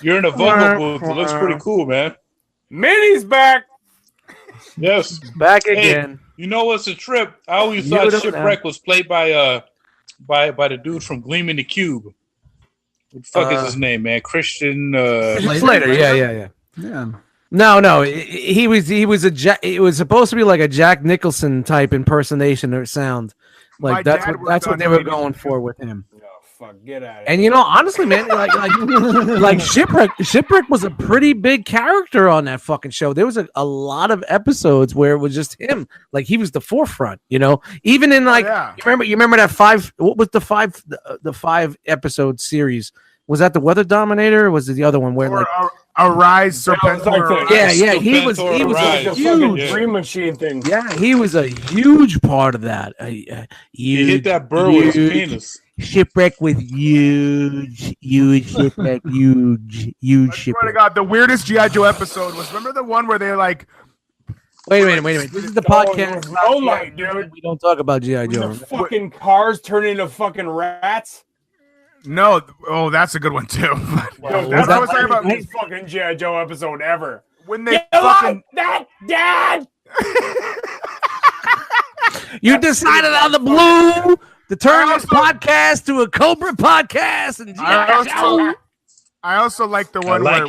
You're in a vocal booth. It looks pretty cool, man. Minnie's back. Yes, back again. Hey, you know what's a trip? I always thought Shipwreck was played by by the dude from Gleaming the Cube. What the fuck is his name, man? Christian Slater. Yeah. Yeah. No. He was it was supposed to be like a Jack Nicholson type impersonation or sound. Like that's what they were going for with him. Fuck, get out of here. And you know, honestly, man, like Shipwreck was a pretty big character on that fucking show. There was a lot of episodes where it was just him, like he was the forefront. You know, even in like you remember that what was the 5 episode series? Was that the Weather Dominator? Or was it the other one where like Arise, Serpentor? Yeah, he was like a fucking Dream Machine thing. Yeah, he was a huge part of that. He hit that bird with his penis. Shipwreck with huge shipwreck, huge I swear to shipwreck. God, the weirdest G.I. Joe episode was, remember the one where they like, Wait a minute. This is the podcast. No light, dude. We don't talk about G.I. Joe. The fucking cars turn into fucking rats. no, oh, that's a good one too. Dude, that's that what I was talking like- about this fucking G.I. Joe episode ever. When they You fucking, like that, Dad? You decided on the blue to turn this podcast to a Cobra podcast and G.I. Joe. I also like the one like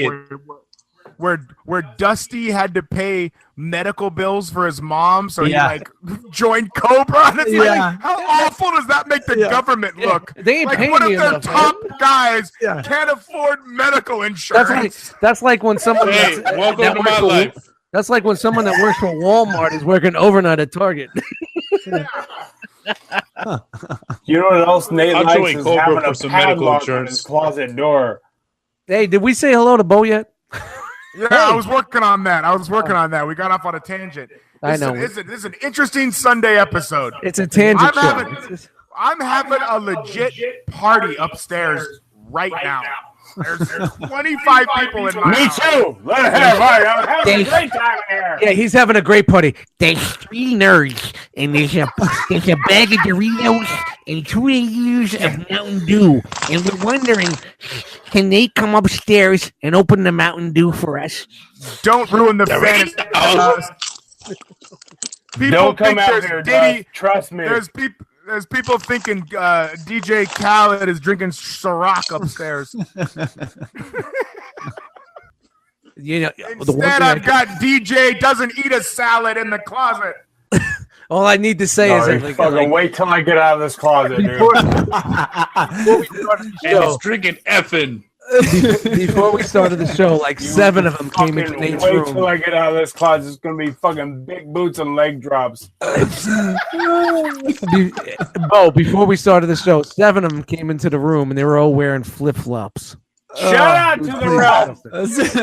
where Dusty had to pay medical bills for his mom, so Yeah. he like joined Cobra. And it's Yeah. like, how awful does that make the government look? They ain't Like paying one of me their enough, top guys Yeah. can't afford medical insurance. That's like when someone Hey, welcome that to works my for- life. That's like when someone that works for Walmart is working overnight at Target. You know what else Nate I'll likes join is Cobra having for a some medical padlock on insurance. his closet door. Hey, did we say hello to Bo yet? Yeah, I was working on that. We got off on a tangent. I know. This is an interesting Sunday episode. It's a tangent I'm show. having- I'm having a legit party upstairs right now. There's 25 people in my Me house. too. Let it have. I'm having a great time in here. Yeah, he's having a great party. There's 3 nerds, and there's a bag of Doritos and 2 liters of Mountain Dew. And we're wondering, can they come upstairs and open the Mountain Dew for us? Don't ruin the fantasy. People Don't come think out there's there, Diddy. Dust. Trust me. There's people thinking DJ Khaled is drinking Ciroc upstairs. You know, the one Instead, thing I've got DJ doesn't eat a salad in the closet. all I need to say No, is you that, fucking wait till I get out of this closet, dude. And it's drinking effing. before we started the show, like 7 of them came into Fucking Nate's wait room. till I get out of this closet. It's gonna be fucking big boots and leg drops. Before we started the show, 7 of them came into the room and they were all wearing flip flops. Shout out to the realm. That's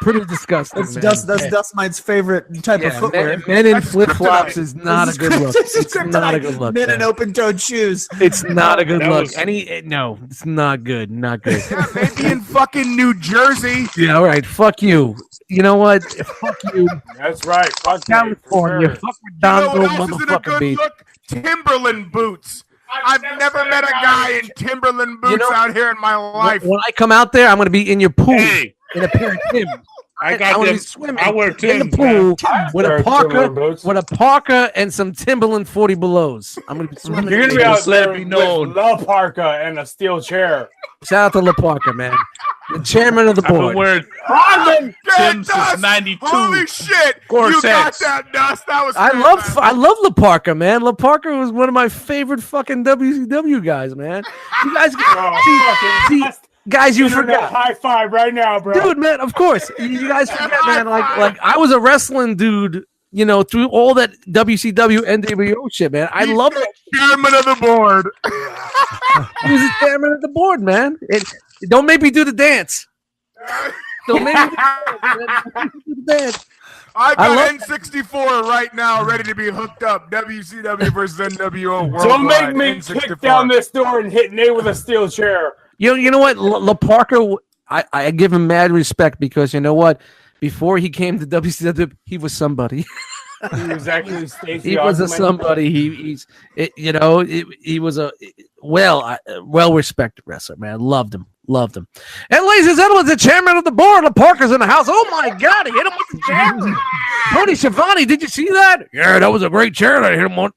Pretty disgusting. man. That's Dust Mite's favorite type of footwear. Men in flip flops is not a good look. It's not a good look. Men in man. open-toed shoes. It's not a good That look. was- No, it's not good. Not good. Yeah, maybe in fucking New Jersey. Yeah, all right. Fuck you. You know what? Fuck you, That's right. Fuck California. Sure. Fuck You know Redondo, what else isn't a motherfucking good beach. look? Timberland boots. I've never met a guy in Timberland boots know- out here in my life. When I come out there, I'm going to be in your pool Hey, in a pair of Timbs. I I got wanna them. be swimming I wear in the Timbs, pool with Wear a parka, Timberland boots. and some Timberland 40 belows. I'm gonna be swimming. You're gonna be Just out let there it be with known. La Parka and a steel chair. Shout out to La Parka, man, the chairman of the I've been board. wearing Robin! Timbs Dust! since '92. Holy shit! You Corsets. got that, Dust. That was I fantastic. love La Parka, man. La Parka was one of my favorite fucking WCW guys, man. You guys, see, guys, you forgot. High five right now, bro. Dude, man, of course. You guys forget, man. Like I was a wrestling dude, you know, through all that WCW NWO shit, man. I love it. Chairman of the board. He was the chairman of the board, man. Don't make me do the dance. Don't make me do the dance. I I got love- N64 right now, ready to be hooked up. WCW versus NWO Worldwide. Don't make me N64. kick down this door and hit Nate with a steel chair. You know what? La Parka, I give him mad respect because you know what? Before he came to WCW, he was somebody. He was actually Stacey. He was a Osman. somebody. He was a well-respected wrestler, man. Loved him. And ladies and gentlemen, the chairman of the board, the Parker's in the house. Oh my God, he hit him with the chair. Tony Schiavone, did you see that? Yeah, that was a great chair. I hit him on.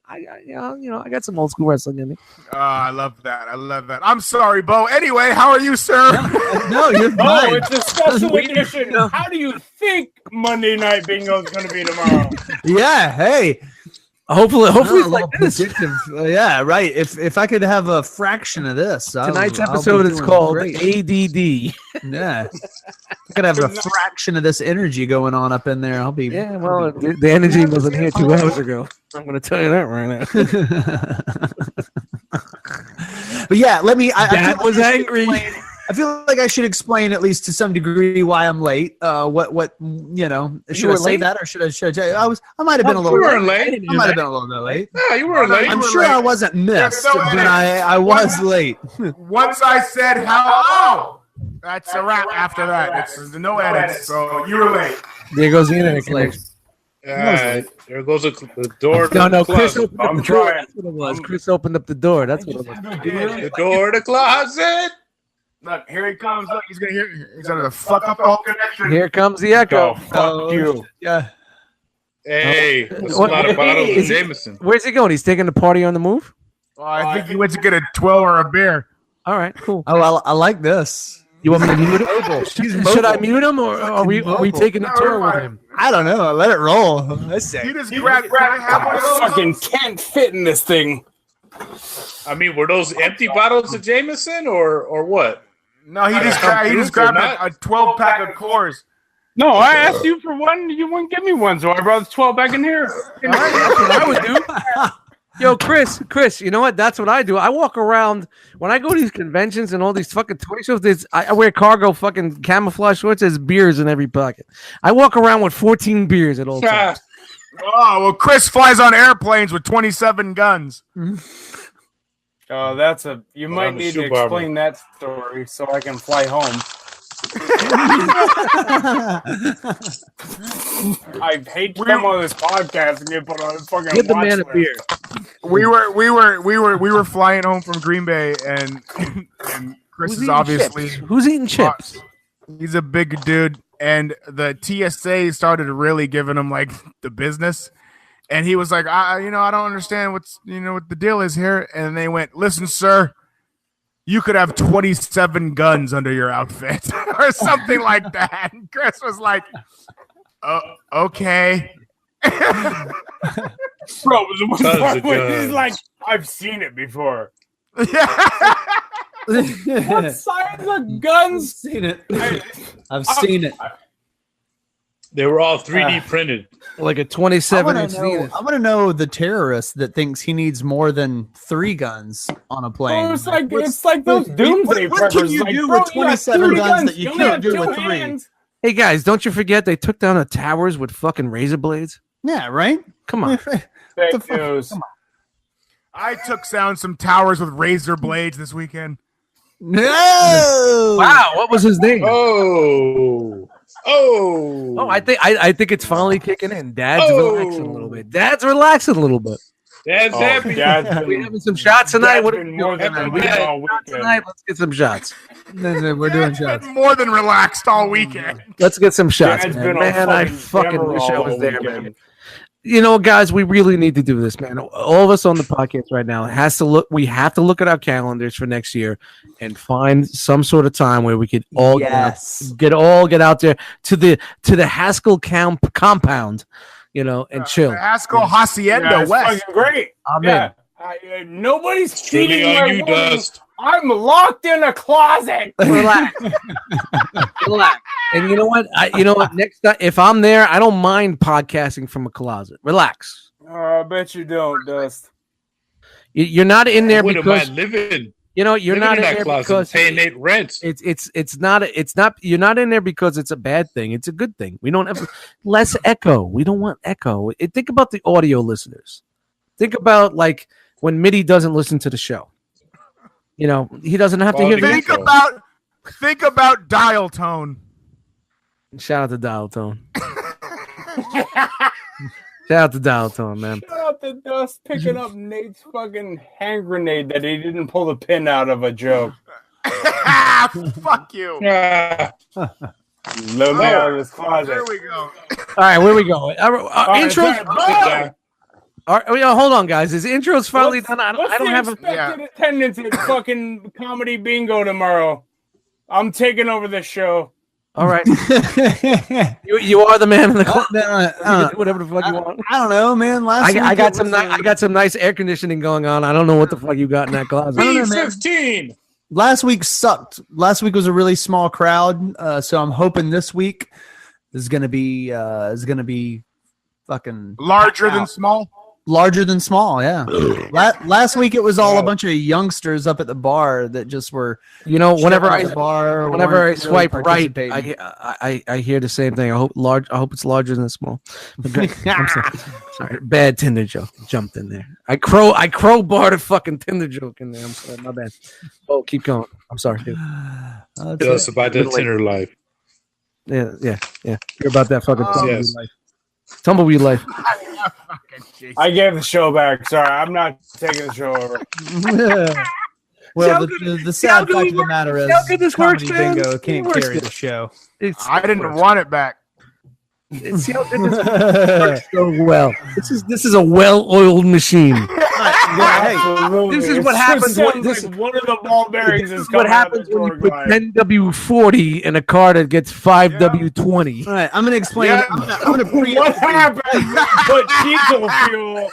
I got some old school wrestling in me. I love that. I'm sorry, Bo. Anyway, how are you, sir? No, you're fine. Oh, it's a special edition. How do you think Monday Night Bingo is going to be tomorrow? Yeah, hey. Hopefully, No, it's a like little this. predictive. Yeah, right. If I could have a fraction of this, Tonight's I'll be episode is doing called great. ADD. Yeah, I could have a fraction of this energy going on up in there. I'll be. Yeah, well, the energy wasn't here 2 hours ago. I'm going to tell you that right now. But yeah, let me. Dad was angry. I feel like I should explain at least to some degree why I'm late. What you know? Should I say late? that or should I tell you? I might have been a little. You weren't late. I might have been a little bit late. No, you weren't late. I'm sure I wasn't missed, no but edits. I was late. Once I said hello, that's a wrap after that. It's no edits, so you were late. There goes the internet connection. There goes the door. No, to Chris the opened up I'm the door. trying. That's what it was. Chris opened up the door. That's what it was. the door to the closet. Look, here he comes. Look, he's gonna fuck up the whole connection. Here comes the echo. Fuck you. Yeah. Hey, that's a What- lot of bottles of is- Jameson. Where's he going? He's taking the party on the move? Well, I think he went to get a 12 or a beer. All right, cool. Oh, I like this. You want me to mute him? Should I mute him, or are we taking a tour with him? I don't know. Let it roll. Let's He say. just grabbed. Can I have one of those? Fucking can't fit in this thing. I mean, were those empty bottles of Jameson or what? No, he just grabbed a 12 pack of Coors. No, I asked you for one. You wouldn't give me one, so I brought the 12 back in here. All right, that's what I would do. Yo, Chris, you know what? That's what I do. I walk around when I go to these conventions and all these fucking toy shows. I wear cargo fucking camouflage shorts. There's beers in every pocket. I walk around with 14 beers at all times. Oh, well, Chris flies on airplanes with 27 guns. Oh, you might I'm a need shoe to barber. explain that story so I can fly home. I hate to come on this podcast and get put on a fucking Give the watch man a list. beer. We were flying home from Green Bay, and Chris Who's is eating obviously chips? Who's eating chips? he's a big dude, and the TSA started really giving him like the business, and he was like, I don't understand what the deal is here, and they went, listen, sir, you could have 27 guns under your outfit or something like that. And Chris was like, oh, okay. Bro, the one Tons part of where he's guns. like, I've seen it before. Yeah. What size of guns? Seen it. I- I've seen it. They were all 3D printed. Like a I 27-inch Zenith. want to know the terrorist that thinks he needs more than 3 guns on a plane. Oh, it's like those doomsday what can preppers. you Like, do bro, with you got 27 3 guns that you only can't have do 2 with 3? hands. Hey guys, don't you forget they took down the towers with fucking razor blades? Yeah, right? Come on. Fake the fuck? news. I took down some towers with razor blades this weekend. No! Wow, what was his name? Oh, Oh, I think it's finally kicking in. Dad's relaxing a little bit. Dad's relaxing a little bit. Dad's Oh, happy. Dad's We been, having some shots tonight. Dad's What are been we more doing? than We relaxed got all shots weekend. tonight. Let's get some shots. We're doing shots. More than relaxed all weekend. Let's get some shots, Dad's man. been on Man, I fucking fucking Demerol wish I was all there, weekend. man. You know, guys, we really need to do this, man. All of us on the podcast right now has to look. We have to look at our calendars for next year and find some sort of time where we could all Yes. get out there to the Haskell compound, you know, and chill. Haskell Hacienda Yeah, it's West. fucking great. I'm Yeah. Nobody's It's truly cheating on my you, woman. Dust. I'm locked in a closet. Relax. Relax. And you know what? Next time, if I'm there, I don't mind podcasting from a closet. Relax. Oh, I bet you don't, Dust. You're not in there Wouldn't because mind living. you're not in that there closet, because paying Nate rent. it's not you're not in there because it's a bad thing. It's a good thing. We don't have less echo. We don't want echo. Think about the audio listeners. Think about like when Mitty doesn't listen to the show. You know, he doesn't have to hear the Think about dial tone. Shout out to Dial Tone. Shout out to Downtown, man. Shout out to Dust picking up Nate's fucking hand grenade that he didn't pull the pin out of a joke. Fuck you. Let me out of this closet. There we go. All right, where we go? Intros. Hold on, guys. His intro's finally done. I don't have expected attendance at fucking comedy bingo tomorrow. I'm taking over this show. All right. you are the man in the club. Whatever the fuck you want. I don't know, man. I got some nice air conditioning going on. I don't know what the fuck you got in that closet. B15. Last week sucked. Last week was a really small crowd, so I'm hoping this week is gonna be fucking Larger than small. Larger than small, yeah. Last week it was all a bunch of youngsters up at the bar that just were, whenever I swipe right, I hear the same thing. I hope it's larger than small. Okay. I'm sorry. Bad Tinder joke jumped in there. I crowbarred a fucking Tinder joke in there. I'm sorry, my bad. Oh, keep going. I'm sorry, dude. Tell us about that Tinder life. Yeah. You're about that fucking yes. life. Tumbleweed life. I gave the show back. Sorry, I'm not taking the show over. Well, the sad fact of the matter is, Comedy Bingo can't carry the show. I didn't want it back. This works so well. This is a well-oiled machine. Absolutely. This is what happens when one of the ball bearings is what happens when you put 10W40 in a car that gets 5W20. All right, I'm gonna explain. Yeah. I'm gonna What happened? Put diesel fuel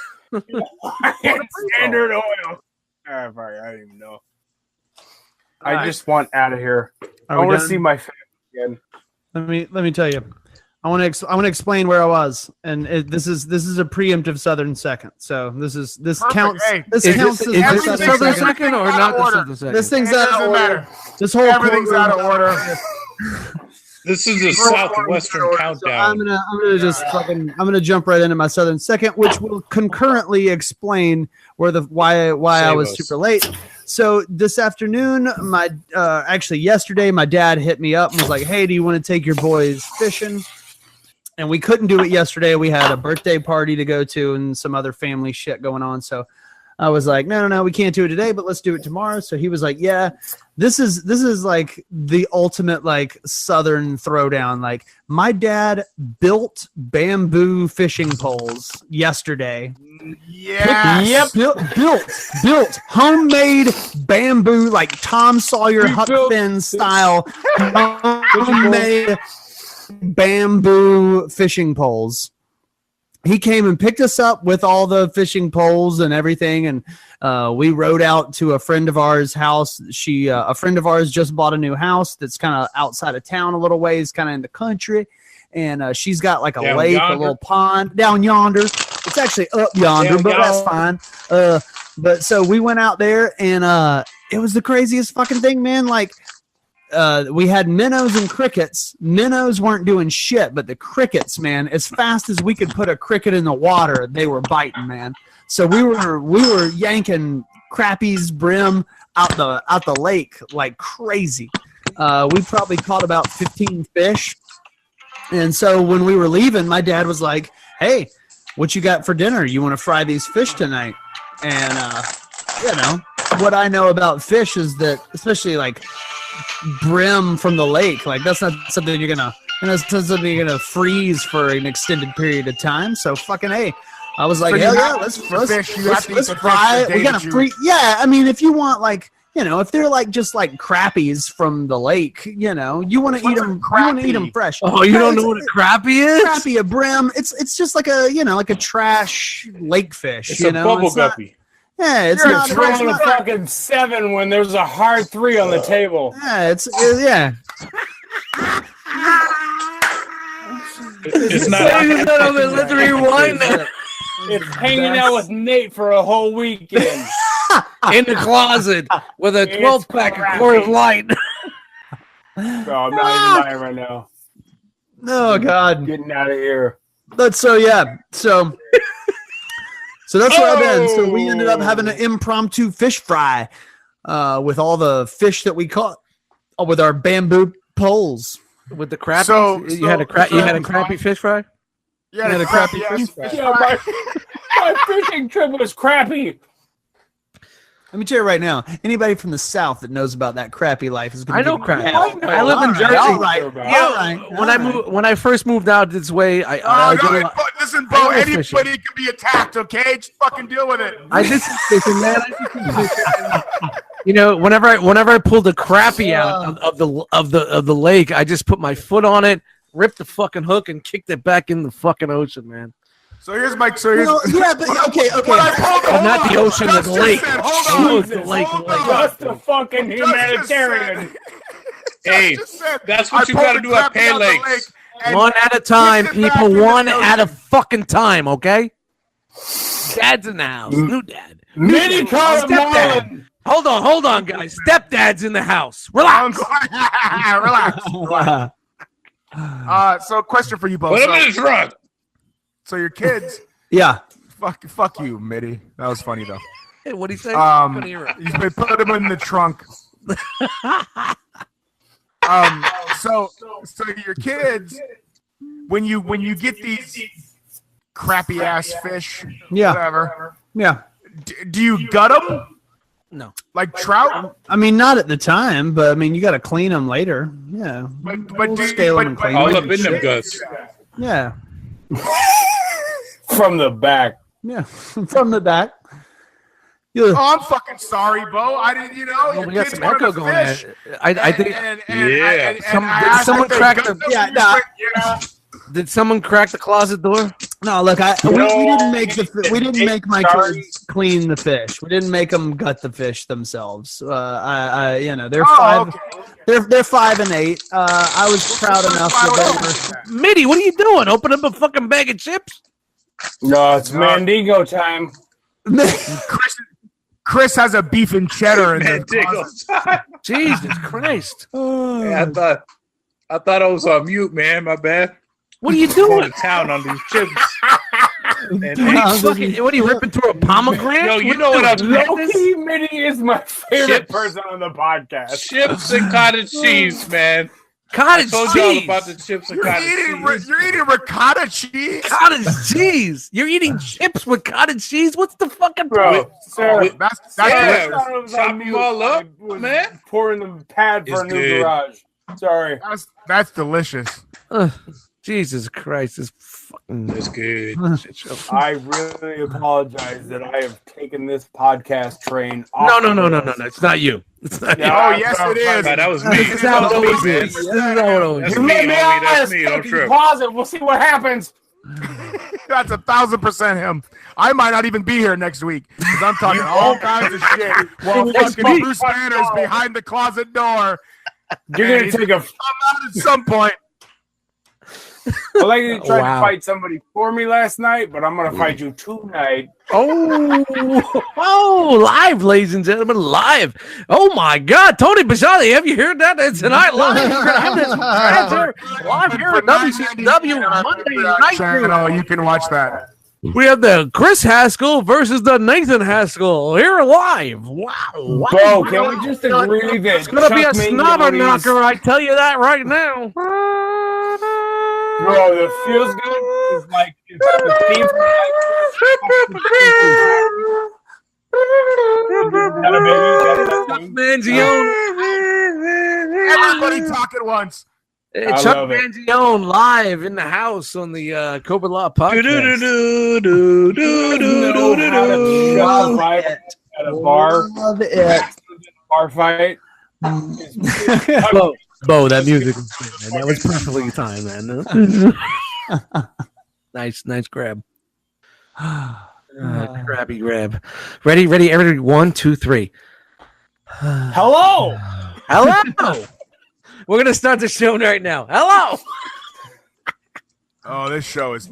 in standard oil. I don't even know. I just want out of here. I want to see my family again. Let me tell you. I want to explain where I was, and this is a preemptive Southern second. So this Perfect. counts. Hey, This Is counts this as the a Southern second or not the Southern second? This thing's It out of doesn't order. matter. This whole Everything's out of order. This is the Southwestern countdown. I'm gonna jump right into my Southern second, which will concurrently explain why I was super late. So this afternoon, yesterday, my dad hit me up and was like, "Hey, do you want to take your boys fishing?" And we couldn't do it yesterday. We had a birthday party to go to and some other family shit going on. So I was like, no, we can't do it today, but let's do it tomorrow. So he was like, yeah, this is like the ultimate like Southern throwdown. Like my dad built bamboo fishing poles yesterday. Yes. Built homemade bamboo, like Tom Sawyer Huck Finn style homemade bamboo fishing poles. He came and picked us up with all the fishing poles and everything, and we rode out to a friend of ours' house. A friend of ours just bought a new house that's kind of outside of town a little ways, kind of in the country, and she's got like a lake, a little pond down yonder. It's actually up yonder, but that's fine. But so we went out there, and it was the craziest fucking thing, man. Like, we had minnows and crickets. Minnows weren't doing shit, but the crickets, man, as fast as we could put a cricket in the water, they were biting, man. So we were yanking crappies, brim out the lake like crazy. We probably caught about 15 fish. And so when we were leaving, my dad was like, "Hey, what you got for dinner? You want to fry these fish tonight?" And what I know about fish is that, especially like brim from the lake, like that's not something you're gonna freeze for an extended period of time. So fucking hey, I was like, hell yeah, let's fry it. We gotta freeze. Yeah, I mean, if you want like, if they're like just like crappies from the lake, you want to eat them. You want to eat them fresh. Oh, you don't know what a crappie is? Crappie, a brim. It's just like a like a trash lake fish. It's a bubble guppy. Yeah, it's You're not throwing a fucking 7 when there's a hard 3 on the table. Yeah, it's It's not. Let's rewind that. It's hanging out with Nate for a whole weekend. In the closet with a 12-pack of Coors Light. No, I'm not even lying right now. Oh God, Getting out of here. So that's where I've been. So we ended up having an impromptu fish fry with all the fish that we caught with our bamboo poles. With the crappie? So you had a crappie fish fry? You had a crappy fish fry. My fishing trip was crappy. Let me tell you right now, anybody from the South that knows about that crappy life is going to I know crap. Yeah, I live in Jersey. All right. When I first moved out this way, Listen, Bo, I go fishing. anybody can be attacked, okay? Just fucking deal with it. I did some fishing, man. You know, whenever I pulled the crappie out of the lake, I just put my foot on it, ripped the fucking hook, and kicked it back in the fucking ocean, man. So here's my. okay. Not the ocean, the lake. Hold on. The lake. Just a fucking humanitarian. Hey, that's what you gotta do at Pay Lakes. One at a time, people. One at a fucking time, okay? Dad's in the house. New dad. Mini Stepdad. Hold on, guys. Stepdad's in the house. Relax. Relax. So question for you both. Put him in the trunk. So your kids. Yeah. Fuck you, Mitty. That was funny though. Hey, what'd he say? You put him in the trunk. So your kids, when you get these crappy ass fish, whatever, do you gut them? No, like trout. I mean, not at the time, but I mean, you got to clean them later. Yeah, but scale them and clean all them. up in them guts. Yeah, From the back. yeah, from the back. Oh, I'm fucking sorry, Bo. I didn't, well, we got some echo going on. I think. Did someone crack the? Yeah, no. Did someone crack the closet door? No, look, we didn't make my kids clean the fish. We didn't make them gut the fish themselves. They're five. Okay. They're 5 and 8. I was proud enough that they were. Mitty, what are you doing? Open up a fucking bag of chips? No, it's Mandingo time. Chris has a beef and cheddar in there. Jesus Christ! Yeah, I thought I was on mute, man. My bad. What are you Going doing? to town on these chips. What are you ripping through a pomegranate? Yo, you know what I'm Loki Mitty is my favorite Chips. person on the podcast. Chips and cottage cheese, man. Cottage I told y'all cheese. about the chips and cottage cheese. You're eating ricotta cheese. Cottage cheese. You're eating chips with cottage cheese. What's the fucking Bro, Sarah, That's Yeah, Sarah, chop them all up, man. pouring the pad for It's a new good. garage. Sorry. that's delicious. Jesus Christ! This fucking It's good. shit show. I really apologize that I have taken this podcast train off. No. It's not you. It's not you. Oh, yes, it is. Nah, that was me. This is how it always is. This is how it always That's is. You me, let me homie. out That's of me. this Don't fucking trip. closet. We'll see what happens. That's 1,000% him. I might not even be here next week because I'm talking all kinds of shit while fucking Bruce Banner's behind the closet door. You're And gonna take a. I'm out at some point. Well, I tried to Wow. fight somebody for me last night, but I'm gonna fight you tonight. Oh, live, ladies and gentlemen, live. Oh my God, Tony Bajali, have you heard that? It's tonight live. We're gonna have this transfer live here at WCW Monday night. Channel, you can watch that. We have the Chris Haskell versus the Nathan Haskell here live. Wow. Bro, can we just agree that It's gonna be a Chuck snobber Mangione knocker, I tell you that right now. Bro, the feels good is like it's the theme from Mangione. Everybody talk at once. I Chuck love it. Mangione live in the house on the Cobra-LA podcast. Bar fight at a bar. Love it. Bar fight. Bo, that music was good, man. That was perfectly timed, man. Nice grab. Grabby grab. Ready, everybody. 1, 2, 3. Hello. Hello. We're gonna start the show right now. Hello. Oh, this show is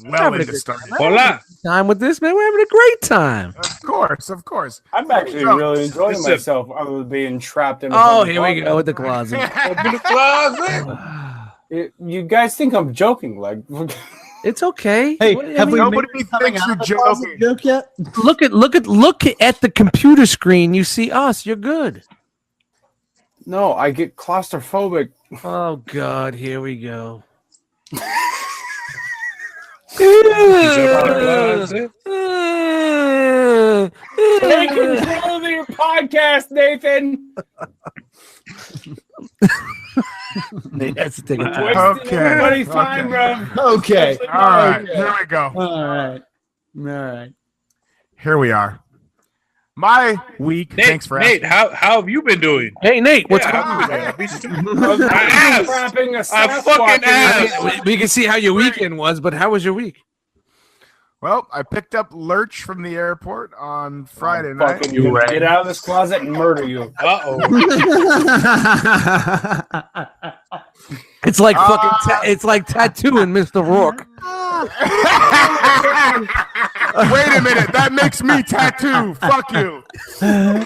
well into starting. Hola. Time with this, man. We're having a great time. Of course. I'm actually really enjoying Listen. myself other than being trapped in. Oh, here we go with the closet. Open the closet. You guys think I'm joking? Like, It's okay. Hey, What- I have we mean, Nobody made coming thinks out you're of the closet joking. joke yet? look at the computer screen. You see us. You're good. no, I get claustrophobic. Oh God, here we go. Take control of your podcast, Nathan. Nate has to take a time. Okay. Everybody's fine, bro. Okay. All right. Here we go. All right. Here we are. My week. Nate, Thanks for Nate, asking. how have you been doing? Hey, Nate, what's Yeah, going on? I asked. Wrapping a I fucking asked. We can see how your weekend was, but how was your week? Well, I picked up Lurch from the airport on Friday night. Fucking you. Get out of this closet and murder you. Uh-oh. It's like it's like tattooing Mr. Rourke. Wait a minute. That makes me tattoo. Fuck you. Yeah.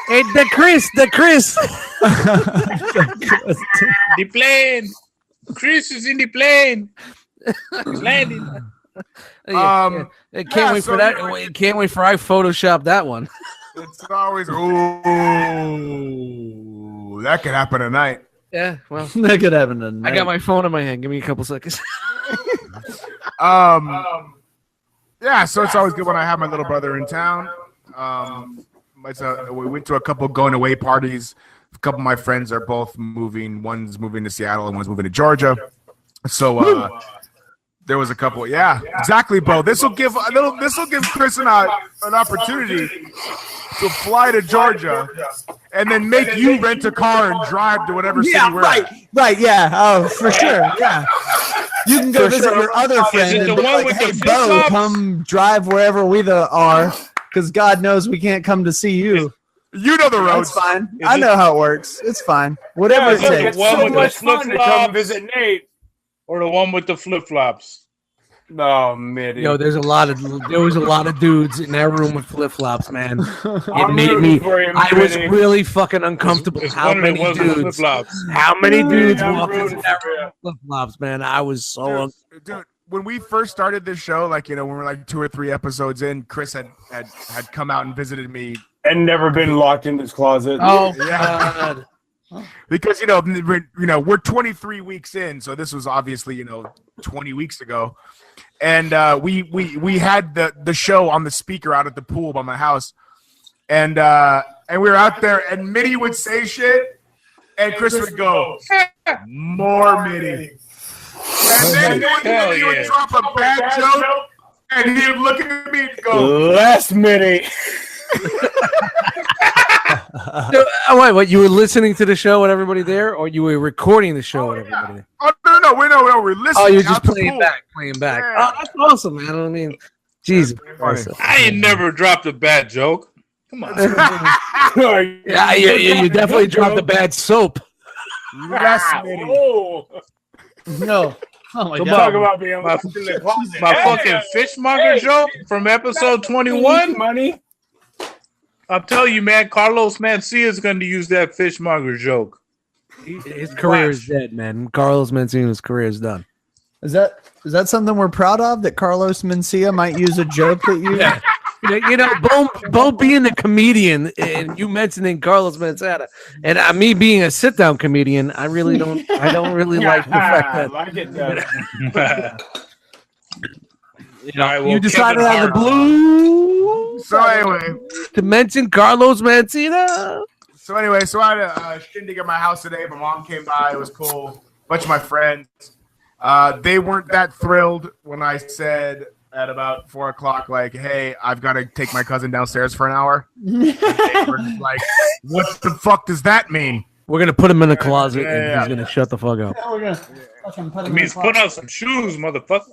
Hey, the Chris. The plane. Chris is in the plane. He's landing. Can't wait so for that. anyway- Can't wait for I Photoshop that one. It's always ooh. That could happen tonight. Yeah, well, That could happen tonight. I got my phone in my hand. Give me a couple seconds. Yeah, so it's always good when I have my little brother in town. We went to a couple going away parties. A couple of my friends are both moving. One's moving to Seattle and one's moving to Georgia. So there was a couple. Yeah, exactly, bro. This will give Chris an opportunity to fly to Georgia and then make you rent a car and drive to whatever city we're at. Right, yeah. Oh, for sure. Yeah. You can go visit your other friend it and the be one like, with hey, the Bo, flip-flops? come drive wherever we are, because God knows we can't come to see you. You know the roads. That's fine. I know how it works. It's fine. Whatever it Look, takes. it's One so with the much fun to come flip-flops. visit Nate. Or the one with the flip-flops. Oh, man. Yo, there was a lot of dudes in that room with flip flops, man. It I'm made rooting me. for you, I was Mitty. really fucking uncomfortable. It's How one of the many ones with the dudes? flip-flops. How many dudes I'm walked rooting into that for room you. with flip flops, man? I was so. Dude, when we first started this show, like, when we're like 2 or 3 episodes in, Chris had come out and visited me And never been locked in his closet. Oh Yeah. God! because we're 23 weeks in, so this was obviously 20 weeks ago, and we had the show on the speaker out at the pool by my house, and we were out there, and Mitty would say shit, and Chris would go, more Mitty. And then he would drop a bad joke, and he would look at me and go, Less Mitty. Wait, what? You were listening to the show with everybody there, or you were recording the show with everybody there? oh, no, we're listening. Oh, you're just out the playing pool. back. Yeah. Oh, that's awesome, man. I mean, Jesus. funny. Christ. I ain't never dropped a bad joke. Come on. Yeah, you definitely dropped the bad soap. Less Mitty. Oh, No. Oh, my talk God. about being My- locked in the closet. My Hey, fucking fishmonger joke from episode 21. Money. I'm telling you, man, Carlos Mencia is going to use that fishmonger joke. His career is dead, man. Carlos Mencia's career is done. Is that something we're proud of, that Carlos Mencia might use a joke that you... Yeah. Bo being a comedian and you mentioning Carlos Mencia and me being a sit-down comedian, I don't really like the fact that like it, you decided out of the blue So anyway, to mention Carlos Mencia. so I had a shindig at my house today. My mom came by. It was cool. A bunch of my friends. They weren't that thrilled when I said at about 4 o'clock, like, "Hey, I've got to take my cousin downstairs for an hour." They were just like, "What the fuck does that mean?" We're gonna put him in the closet Yeah, and yeah. he's gonna shut the fuck up. We're gonna fucking put It him in means the put on some shoes, motherfucker.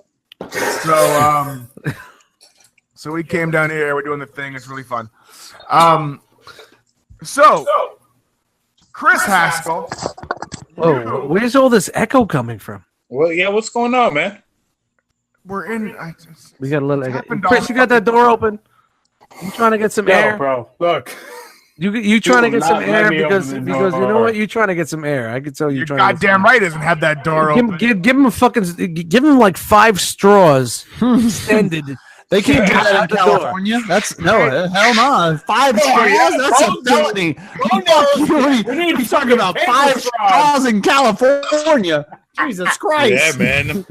So we came down here. We're doing the thing. It's really fun. So Chris Haskell. Whoa, where's all this echo coming from? Well, yeah, what's going on, man? We're in. We gotta let happened Chris, all you got that door open? You trying to get some air? No, bro. Look. You trying to will get some not air let me because open the you know door. what? You trying to get some air. I can tell you You're trying to get goddamn some right. Doesn't have that door air. open. Give him a fucking give him like 5 straws extended. They can't do that Out in the door. California. That's no, hell no. 5 straws? That's a felony. Fuck you. What are you talking about? 5 straws in California? Jesus Christ. Yeah, man.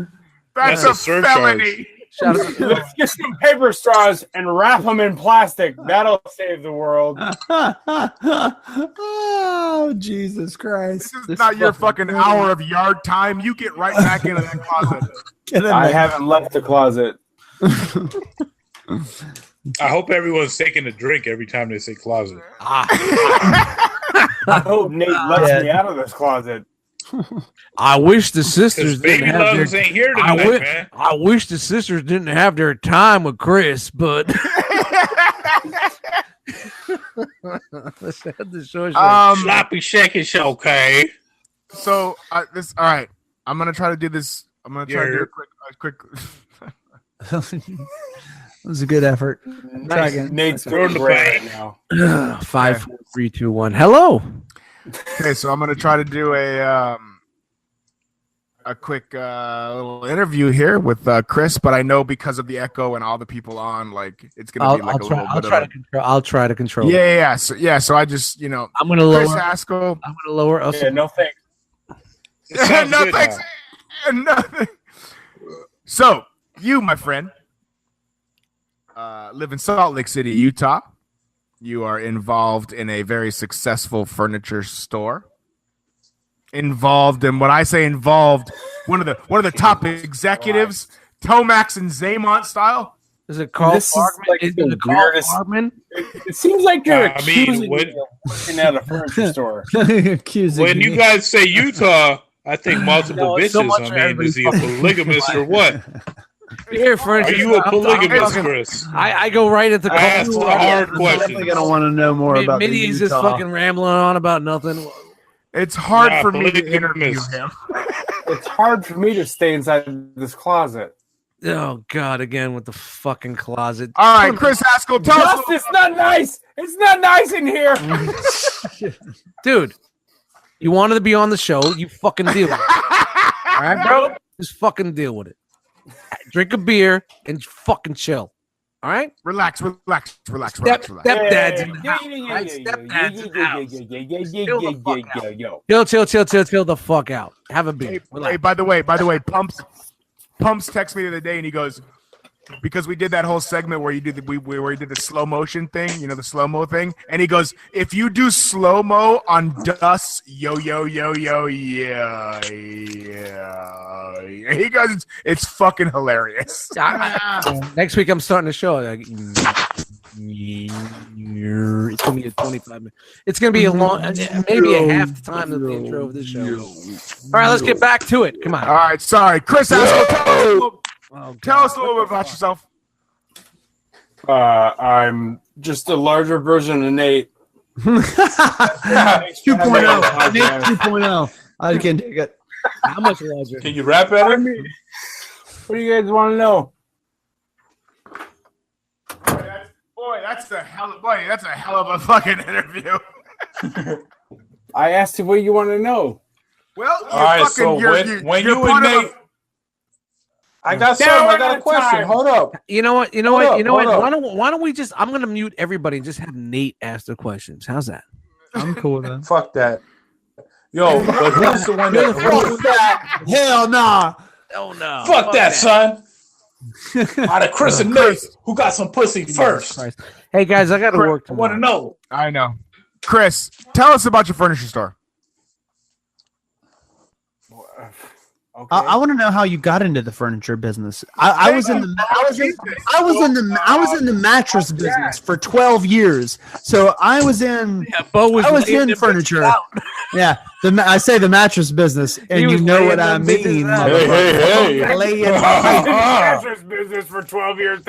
That's a a surcharge. felony. Shout out to Let's get some paper straws and wrap them in plastic. That'll save the world. Oh, Jesus Christ. This is not your fucking hour of yard time. You get right back into that closet. Get in I there. haven't left the closet. I hope everyone's taking a drink every time they say closet. I hope Nate lets me out of this closet. I wish the Because sisters didn't baby have lungs their. ain't here I, tonight, wi- man. I wish the sisters didn't have their time with Chris, but let's have the show. Sloppy seconds, okay. So this all right. I'm gonna try to do this. I'm gonna try to do a quick. It was a good effort. Try again. Nate's Throw in doing the great bag. right now. 5, 4, 3, 2, 1. Hello. Okay, so I'm gonna try to do a quick little interview here with Chris, but I know because of the echo and all the people on, like it's gonna be like a little bit I'll try to control. Yeah. So I just I'm gonna Chris lower. Haskell. I'm gonna lower us. Yeah, no thanks. It sounds No good thanks. now. Nothing. So you, my friend, live in Salt Lake City, Utah. You are involved in a very successful furniture store. Involved in when I say involved, one of the top executives, Tomax and Zaymont style. Is it Carl This is Bargman? like Is the it Carl weirdest- Bargman? It seems like you're I mean, accusing when- me of working at a furniture store. Accusing When you me. guys say Utah, I think multiple No, it's so bitches. much I mean, everybody is he a fucking- polygamist or what? Here, Are furniture. you a I'm polygamist, talking- Chris? I go right at the I asked call. the hard I'm definitely questions. gonna want to know more about the Mitty's just Utah. fucking rambling on about nothing. It's hard Nah, for me to interview polygamist. him. It's hard for me to stay inside this closet. Oh God, again with the fucking closet. All right, Chris Haskell, tell us. Just, it's not nice. It's not nice in here. Dude, you wanted to be on the show, you fucking deal with it. All right, bro? Just fucking deal with it. Drink a beer and fucking chill. All right? Relax. Stepdad's in the house. Right? Stepdad's in the house. Chill the fuck out. Have a beer. Hey, Relax. by the way, Pumps texted me the other day and he goes, because we did that whole segment where you did where he did the slow motion thing, you know, the slow mo thing, and he goes, if you do slow mo on Dust, yo, yeah. He goes, it's fucking hilarious. Next week I'm starting the show. Like, it's gonna be a 25 minutes. It's gonna be a long, maybe a half the time of the intro of the show. All right, let's get back to it. Come on. All right, sorry, Chris Haskell, tell us a little bit about yourself. I'm just a larger version of Nate. 2.0. Nate 2.0. I can dig it. How much larger? Can you rap better? What do you guys want to know? That's a hell of a fucking interview. I asked you what you want to know. Well, All right, so when you and Nate, I got a question. Hold up. You know what? Hold up. Why don't we just? I'm gonna mute everybody and just have Nate ask the questions. How's that? I'm cool with that. Fuck that. Yo, but who's the one that? Hell nah. Oh no! Fuck that, son. Out of Chris and Nate, who got some pussy first? Christ. Hey guys, I got to work I want tomorrow. to know. I know. Chris, tell us about your furniture store. Okay. I want to know how you got into the furniture business. I was in the mattress business for 12 years. So I was in Bo was laying in them furniture. bitches out. Yeah, I say the mattress business, and He you was know laying what I them bitches mean. out. Hey. Laying- mattress business for 12 years.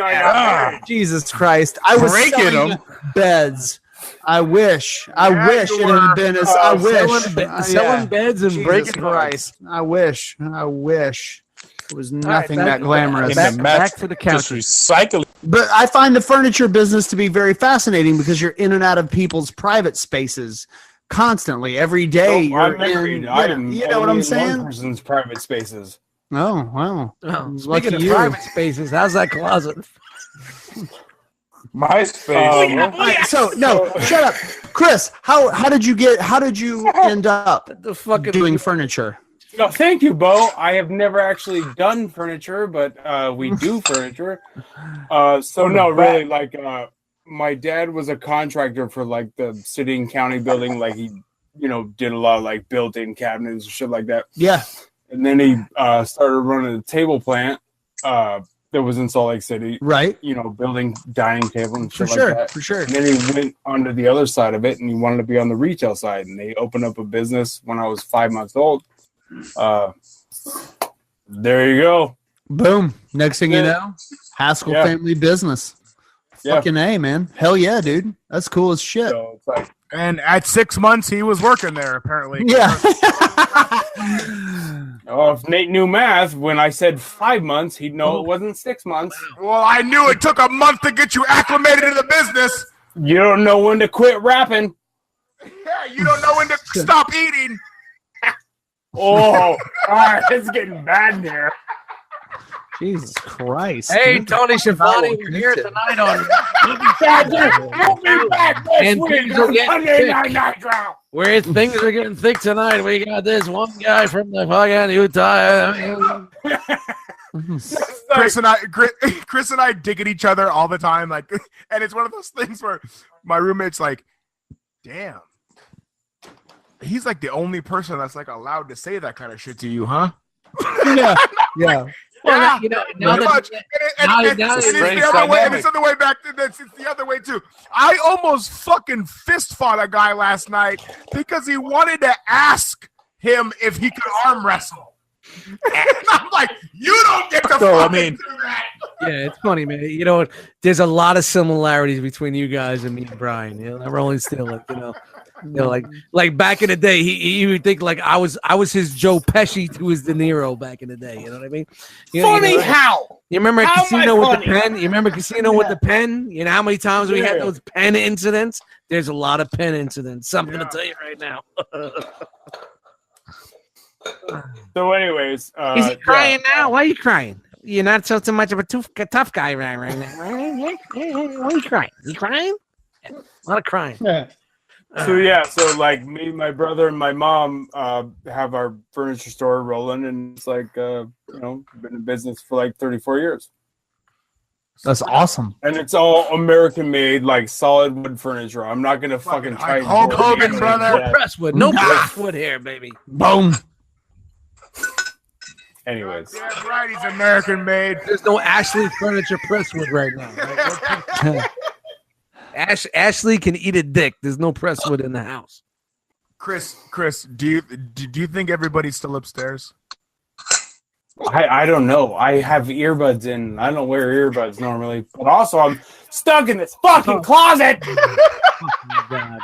Jesus Christ! I was Breaking selling them. beds. I wish it had been as. I wish Selling beds and Jesus breaking Christ! I wish it was nothing back- that glamorous. Back to the couch. Just recycling. But I find the furniture business to be very fascinating because you're in and out of people's private spaces constantly, every day. You're in, you know what I'm saying? One person's private spaces. Oh, wow. Oh, Lucky speaking of you. private spaces, how's that closet? MySpace. So no, shut up, Chris. How did you end up The fucking doing furniture? No, thank you, Bo. I have never actually done furniture, but we do furniture. So no, really, like my dad was a contractor for like the city and county building. Like he, did a lot of like built-in cabinets and shit like that. Yeah. And then he started running a table plant that was in Salt Lake City. Right. Building dining table and For shit sure. like that. For sure. And then he went onto the other side of it, and he wanted to be on the retail side. And they opened up a business when I was 5 months old. There you go. Boom. Next thing you know, Haskell family business. Yeah. Fucking A, man. Hell yeah, dude. That's cool as shit. So it's like, And at 6 months, he was working there, apparently. Yeah. if Nate knew math, when I said 5 months, he'd know it wasn't 6 months. Well, I knew it took a month to get you acclimated to the business. You don't know when to quit rapping. Yeah, you don't know when to stop eating. Oh, all right, it's getting bad in here. Jesus Christ. Hey, Dude. Tony Schiavone, we're here tonight on We'll be back this And week things will on get Monday thick. Night Nitro. where things are getting thick tonight. We got this one guy from the fucking Utah. Chris and I dig at each other all the time, like, and it's one of those things where my roommate's like, "Damn, he's like the only person that's like allowed to say that kind of shit to you, huh?" Yeah. Yeah. Well, now pretty that much. And it's the other way back. It's the other way too. I almost fucking fist fought a guy last night because he wanted to ask him if he could arm wrestle. And I'm like, you don't get to fucking do that. yeah, it's funny, man. There's a lot of similarities between you guys and me and Brian. Rolling Steel, like back in the day, he would think like I was his Joe Pesci to his De Niro back in the day. You know what I mean? Funny how? You remember How am I Casino with the funny? pen? You remember Casino with the pen? You know how many times we had those pen incidents? There's a lot of pen incidents. Something to tell you right now. So, anyways, Is he crying now? Why are you crying? You're not so much of a tough guy right now. Why are you crying? You crying? Yeah, a lot of crying. So like me, my brother, and my mom have our furniture store rolling, and it's like been in business for like 34 years. That's awesome. And it's all American made, like solid wood furniture. I'm not gonna fucking try. and Hulk do Hogan, anything brother. like that. Presswood. No presswood here, baby. Boom. Anyways, Yeah, right. He's American made. There's no Ashley Furniture Presswood right now. Right? Ashley can eat a dick. There's no Presswood in the house. Chris, do you think everybody's still upstairs? I don't know. I have earbuds in. I don't wear earbuds normally, but also I'm stuck in this fucking closet.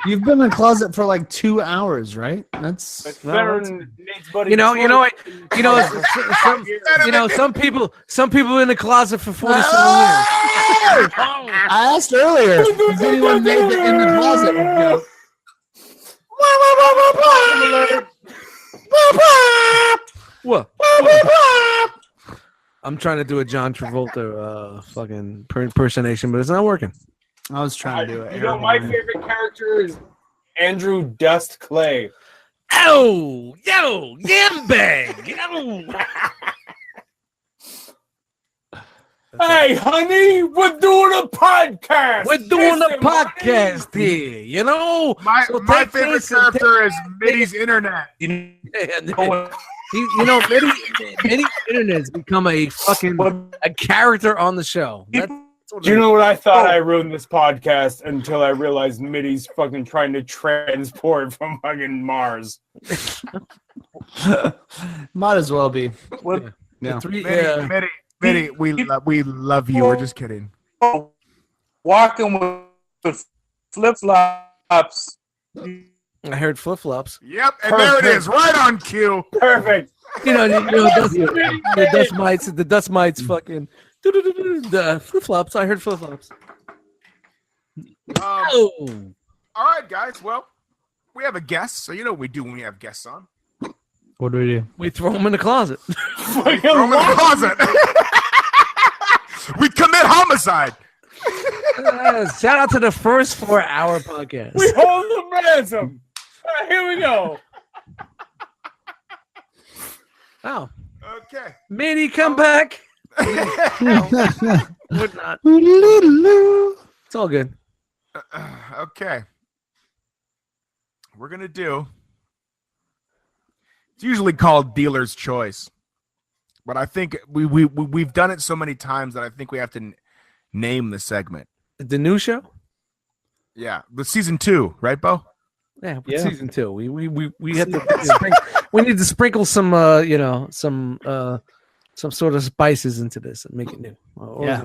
You've been in the closet for like 2 hours, right? That's It's better than Nate's buddy. Some people in the closet for 47 years. I asked earlier. Has anyone made it in the closet? What? I'm trying to do a John Travolta fucking impersonation, but it's not working. I was trying to do it. My favorite character is Andrew Dust Clay. Oh, yo, yam bag. Yo. Hey, honey, we're doing a podcast. We're doing a Listen, podcast here, My So my take favorite this and character is Mitty's Internet. Many internet's become a fucking a character on the show. That's what Do you know what I thought? I ruined this podcast until I realized Mitty's fucking trying to transport from fucking Mars. Might as well be. the Yeah. three. Mitty, we love you. We're just kidding. Walking with flip flops. I heard flip flops. Yep, and there it is, right on cue. Perfect. The dust mites fucking the flip flops. I heard flip flops. Oh, All right, guys. Well, we have a guest, so you know what we do when we have guests on. What do we do? we throw them in the closet. Throw them in the closet. We commit homicide. Shout out to the first 4-hour podcast. We hold the ransom. Here we go. Oh, Okay. Manny, come back. Would not. It's all good. Okay. We're gonna do. It's usually called dealer's choice, but I think we've done it so many times that I think we have to name the segment. The new show? Yeah, the season 2, right, Bo? Yeah, season 2. We have to. We need to sprinkle some, some sort of spices into this and make it new. Yeah.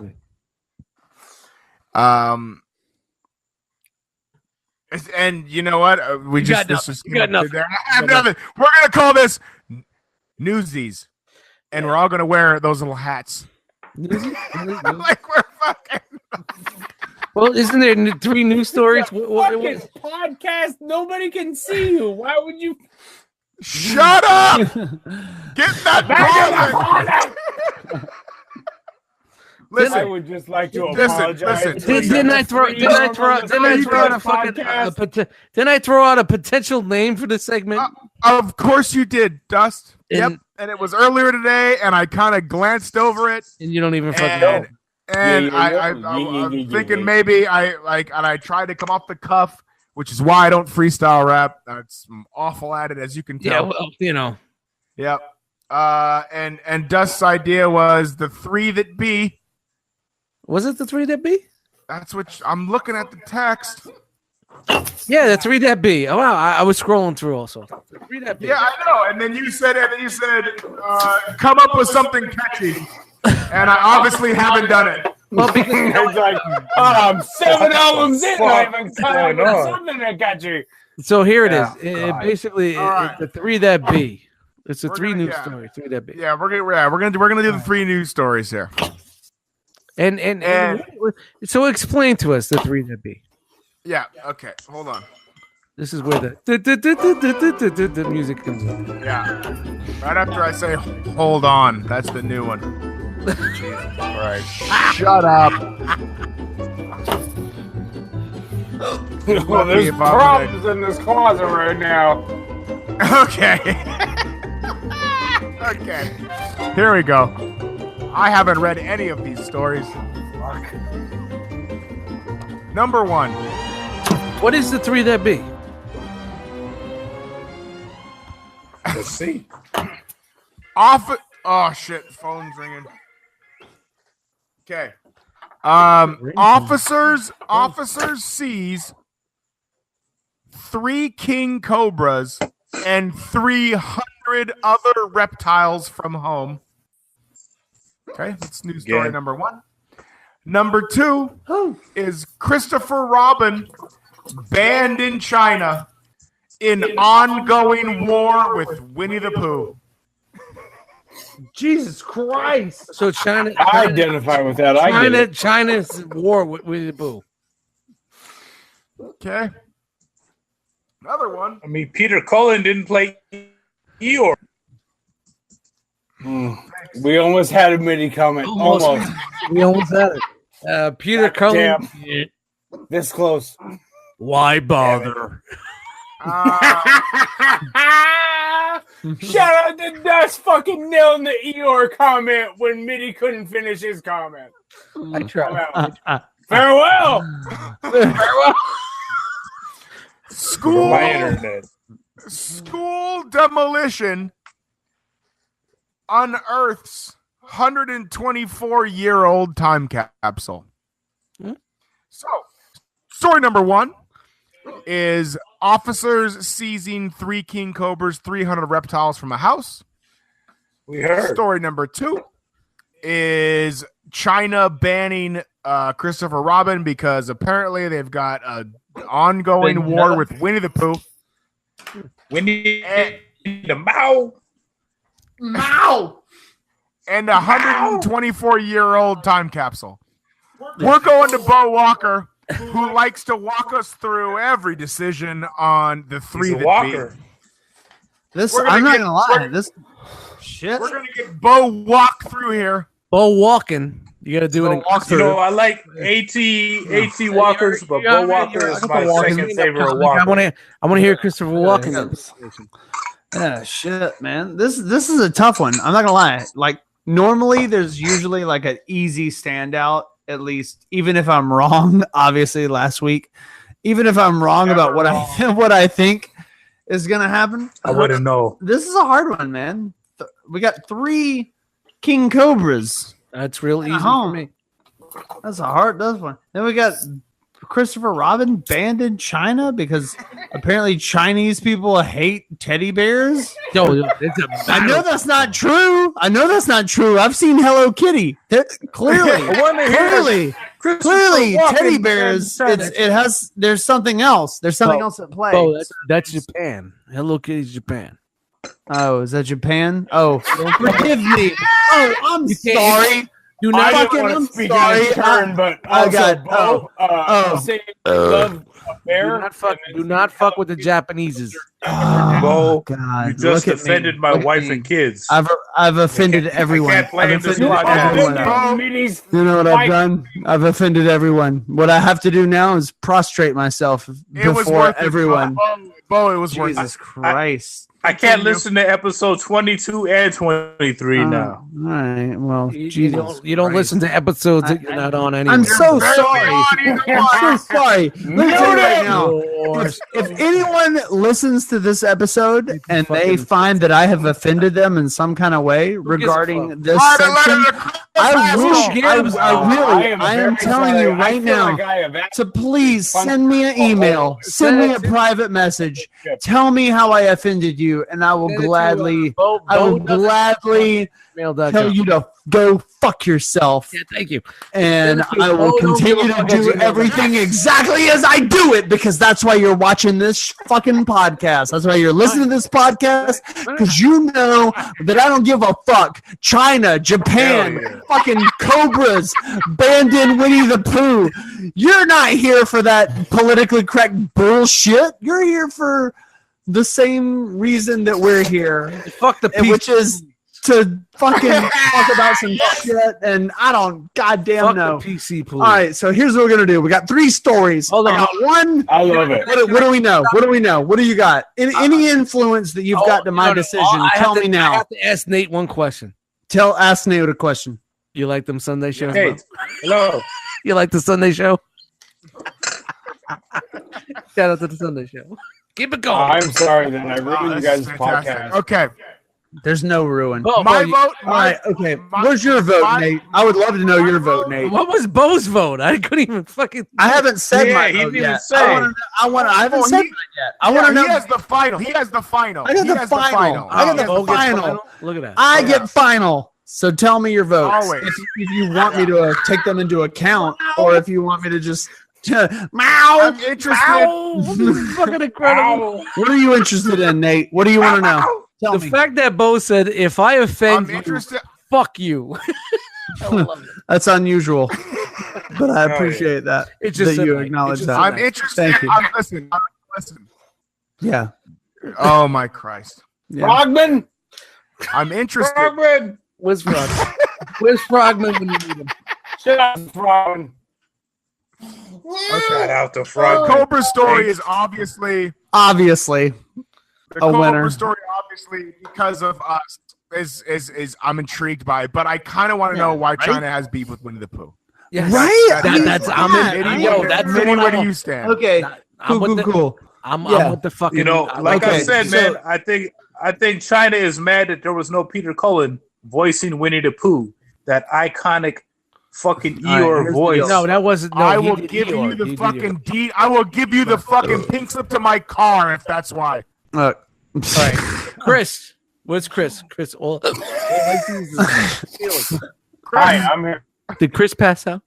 And you know what? We got nothing. I have nothing. We're gonna call this Newsies, and we're all gonna wear those little hats. Like we're fucking. Well, isn't there 3 news stories? Fucking podcast. Nobody can see you. Why would you? Shut up! Get that closet. Listen, I would just like to Listen, apologize. listen. Didn't I throw out a potential name for the segment? Of course you did, Dust. And- Yep. And it was earlier today, and I kind of glanced over it. And you don't even fucking know. And I'm thinking maybe I tried to come off the cuff, which is why I don't freestyle rap. I'm awful at it, as you can tell. Yeah, well, Yep. And Dust's idea was the 3 that be. Was it the 3 that be? That's what I'm looking at the text. Yeah, the 3 that be. Oh wow, I was scrolling through also. The 3 that be. Yeah, I know. And then you said come up with something catchy. And I obviously haven't done it. Well, because It's like, 7 albums in. I haven't come up with something that got you. so here it is. Yeah. Basically, All right. it's the 3 that be. It's a We're 3 gonna- news yeah. story. 3 that be. Yeah, we're gonna do the 3 news stories here. And so explain to us the 3 that be. Yeah. Okay. Hold on. This is where the music comes in. Yeah. Right after I say hold on, that's the new one. All right. Shut up. Well, there's if I'm problems in this closet right now. Okay. Okay. Here we go. I haven't read any of these stories. Number 1. What is the 3 that be? Let's see. Oh shit, phone's ringing. Okay. Officers seize 3 king cobras and 300 other reptiles from home. Okay, that's news story Yeah. number 1. Number 2 is Christopher Robin banned in China in ongoing war with Winnie the Pooh. Jesus Christ. So China, I identify with that. I get it. China's war with Winnie the Pooh. Okay. Another one. I mean, Peter Cullen didn't play Eeyore. We almost had a mini comment. Almost. We almost had it. Peter Cullen. Damn. This close. Why bother? Shout out to Dust fucking nailing the Eeyore comment when Mitty couldn't finish his comment. I tried. Farewell. Farewell. My internet. School demolition unearths 124-year-old time capsule. So, story number 1 is officers seizing 3 king cobras, 300 reptiles from a house. We heard. Story number 2 is China banning Christopher Robin because apparently they've got an ongoing war with Winnie the Pooh. Winnie the Mao. And a 124-year-old time capsule. We're going to Bo Walker, who likes to walk us through every decision on the 3 He's a that walker. This We're gonna I'm not get- gonna lie. we're- This shit. We're going to get Bo walk through here. Bo walking. You got to do it in You know, I like AT walkers, but Bo Walker is my second favorite walker. I want to hear Christopher Walken. Yeah, shit, man. This is a tough one. I'm not gonna lie. Like normally, there's usually like an easy standout. At least, even if I'm wrong. Obviously, last week, even if I'm wrong about what I think is gonna happen, I wouldn't know. this is a hard one, man. We got 3 King Cobras. That's real easy for me. That's a hard one. Then we got Christopher Robin banned in China because apparently Chinese people hate teddy bears. Yo, it's a I know that's not true. I've seen Hello Kitty. Clearly, teddy bears. There's something else. There's something else at play. Oh, that's Japan. Hello Kitty's Japan. Oh, is that Japan? Oh, forgive me. Oh, I'm sorry. I didn't want to speak in his turn, but love a bear. Do not fuck with the Japaneses. Oh, God. You just offended my wife and kids. I've offended everyone. I can't play this You know what I've done? I've offended everyone. What I have to do now is prostrate myself before everyone. Bo, it was worth it. Jesus Christ. I can't listen to episode 22 and 23 now. All right. Well, You don't listen to episodes that you're not on anyway. I'm so sorry. I'm so sorry. Let me tell you right now. If anyone listens to this episode and they find that I have offended them in some kind of way regarding this section, I am telling you right now to please send me an email, send me a private message, tell me how I offended you, and I will gladly tell you to go fuck yourself. Yeah, thank you. And I will continue to do everything exactly as I do it, because that's why you're watching this fucking podcast. That's why you're listening to this podcast, because you know that I don't give a fuck. China, Japan, fucking Cobras, banned in Winnie the Pooh. You're not here for that politically correct bullshit. You're here for the same reason that we're here. Fuck the peace. Which is to fucking talk about some shit, and I don't goddamn know. PC, please. All right, so here's what we're gonna do. We got 3 stories. Hold on. I got one. I love it. What do we know? What do you got? Any influence that you've got to my decision? Tell me now. I have to ask Nate one question. Ask Nate a question. You like them Sunday shows? Hey, hello. You like the Sunday show? Shout out to the Sunday show. Keep it going. I'm sorry that I ruined you guys' podcast. Okay. There's no ruin. My vote. All right, okay. Where's your vote, Nate? I would love to know your vote, Nate. What was Bo's vote? I couldn't even fucking. I haven't said my he vote didn't yet. even say. I haven't said mine yet. I want to know. He has the final. I got the final. I got the Bo gets final. Look at that. I get final. So tell me your votes. Always. If you want me to take them into account, or if you want me to just I'm interested. Fucking incredible. What are you interested in, Nate? What do you want to know? Tell The me. fact that Bo said, "If I offend I'm you, interested. fuck you." I love it. That's unusual, but I appreciate that. It's just that you a- acknowledge it's just that. a- I'm interested. Thank you. I'm listening. Yeah. Oh my Christ. Yeah. Frogman? I'm interested. Frogman. Where's Frogman? Where's Frogman when you need him? Shut up, Frogman. Shout out to Frog. Cobra story is obviously Obviously, the a Cobra winner. story. Obviously, because of us, is I'm intrigued by it, but I kind of want to know why China has beef with Winnie the Pooh. Yes. Right? That's I'm in. Yo, that's the one where I do want. you stand? Okay. I'm with the- Cool. I'm Yeah. with the fucking. You know, like I Okay, said, so- man, I think China is mad that there was no Peter Cullen voicing Winnie the Pooh, that iconic fucking All right, Eeyore here's the voice. deal. No, that wasn't. No, I he will did give Eeyore. you the He did fucking Eeyore. deed. I will give you the fucking pink slip to my car if that's why. Look. All right, Chris. Where's Chris? Chris. Hi, I'm here. Did Chris pass out?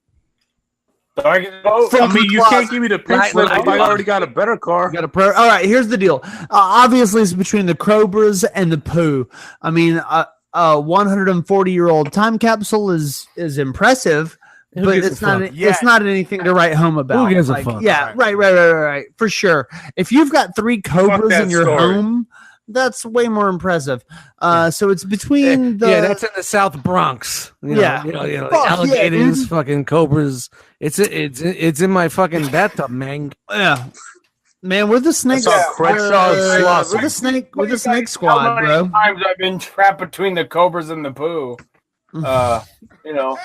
So I can vote. I mean, you can't give me the pink Right, slip right, if I right. already got a better car. Got a prayer. All right, here's the deal. Obviously, it's between the Cobras and the Pooh. I mean, a 140-year-old time capsule is impressive, Who but gives a it's not. fuck? It's not anything to write home about. Who gives a Like, fuck? Yeah, right. For sure. If you've got 3 Cobras that in your story. home, that's way more impressive. So it's between the. Yeah, that's in the South Bronx. You know, Yeah. you know, Fuck yeah, alligators, dude. fucking cobras. It's in my fucking bathtub, man. Yeah. Man, we're the snake. That's all Crenshaw Sloss. We're the snake squad, bro. Times I've been trapped between the cobras and the poo. You know.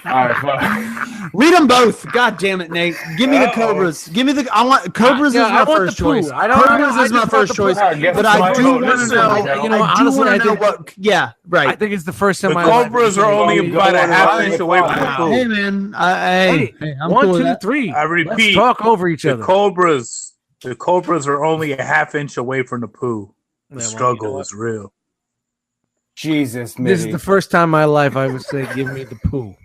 All right, fuck. Read them both. God damn it, Nate. Give me the cobras. Give me the. I want cobras is my first choice. Cobras is my first choice. But I do want to know. You know, I do honestly, want I to know think- what. Yeah, I right. think it's the first time The I Cobras are only about a half inch away from the Hey, poo. man. Hey, I'm One, cool with two, that. three. I repeat, Let's talk over each the other. Cobras are only a half inch away from the poo. The struggle is real. Jesus, This is Mitty. the first time in my life I would say, "Give me the poo."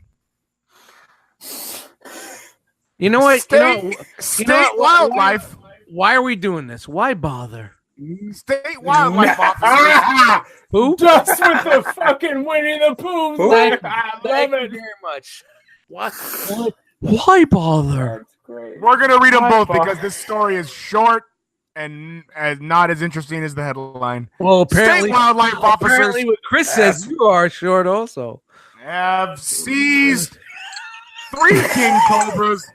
You know what? State wildlife. Why are we doing this? Why bother? State wildlife officers. Poo? Just with the fucking Winnie the Pooh. Thank I love Thank it. you very much. Why bother? That's great. We're gonna read them both Why, because this story is short and not as interesting as the headline. Well, apparently, State wildlife officers apparently, what Chris says, you are short also. have seized 3 king cobras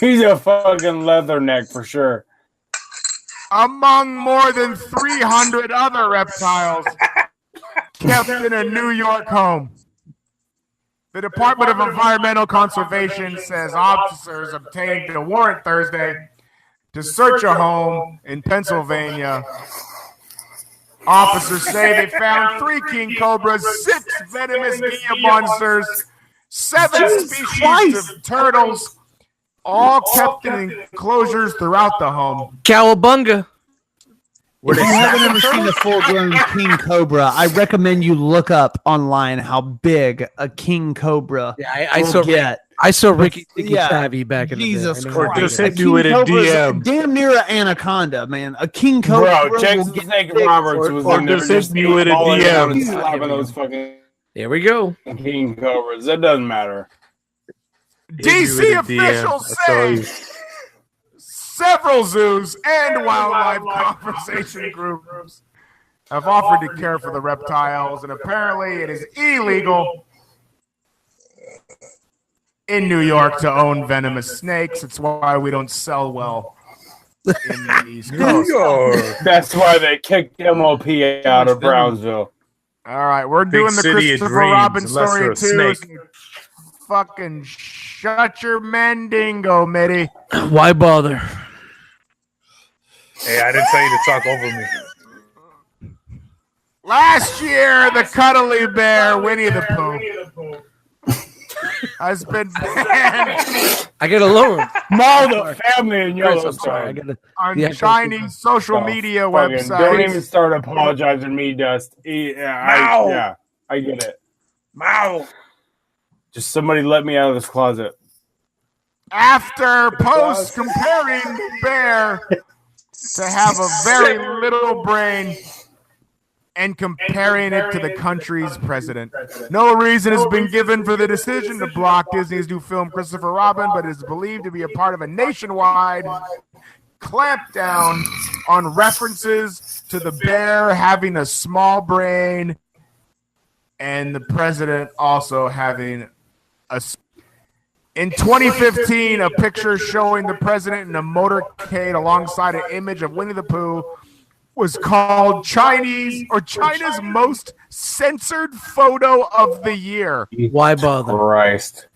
He's a fucking leatherneck for sure. among more than 300 other reptiles kept in a New York home. The Department of Environmental Conservation says officers obtained a warrant Thursday to search a home in Pennsylvania. Officers say they found 3 king cobras, 6 venomous Gila monsters, 7 species of turtles, all kept in enclosures throughout the home. Cowabunga. If you haven't ever seen a full-grown king cobra, I recommend you look up online how big a king cobra Yeah, I will saw get. I saw Ricky Sticky Yeah. Savvy back in Jesus the day. I know. Christ. Just A hit me king with a cobra is DM. damn near an anaconda, man. A king cobra Bro, Jackson will get Snake big. Roberts was or in there just hit just me with a falling down and DM. slapping those fucking There we go. king cobras. It doesn't matter. DC officials say several zoos and wildlife conservation groups have offered to care for the reptiles, and apparently it is illegal in New York to own venomous snakes. It's why we don't sell well in the East Coast. That's why they kicked MOP out of Brownsville. All right, we're doing the city of Christopher dreams, Robin unless story you're a too. snake. Fucking shut your mandingo, Mitty. Why bother? Hey, I didn't tell you to talk over me. Last year, the cuddly bear Winnie the Pooh has been banned I got a loan. Maul the family in I'm sorry. I Yellowstone. got on Yeah, Chinese social media Fucking Don't even websites. start apologizing to me, Dust. Mow. I get it. Mow. Just somebody let me out of this closet. After posts comparing bear to have a very little brain and comparing it to the country's president. No reason has been given for the decision to block Disney's new film Christopher Robin, but it is believed to be a part of a nationwide clampdown on references to the bear having a small brain and the president also having a. In 2015, a picture showing the president in a motorcade alongside an image of Winnie the Pooh was called China's most censored photo of the year. Why bother? Christ.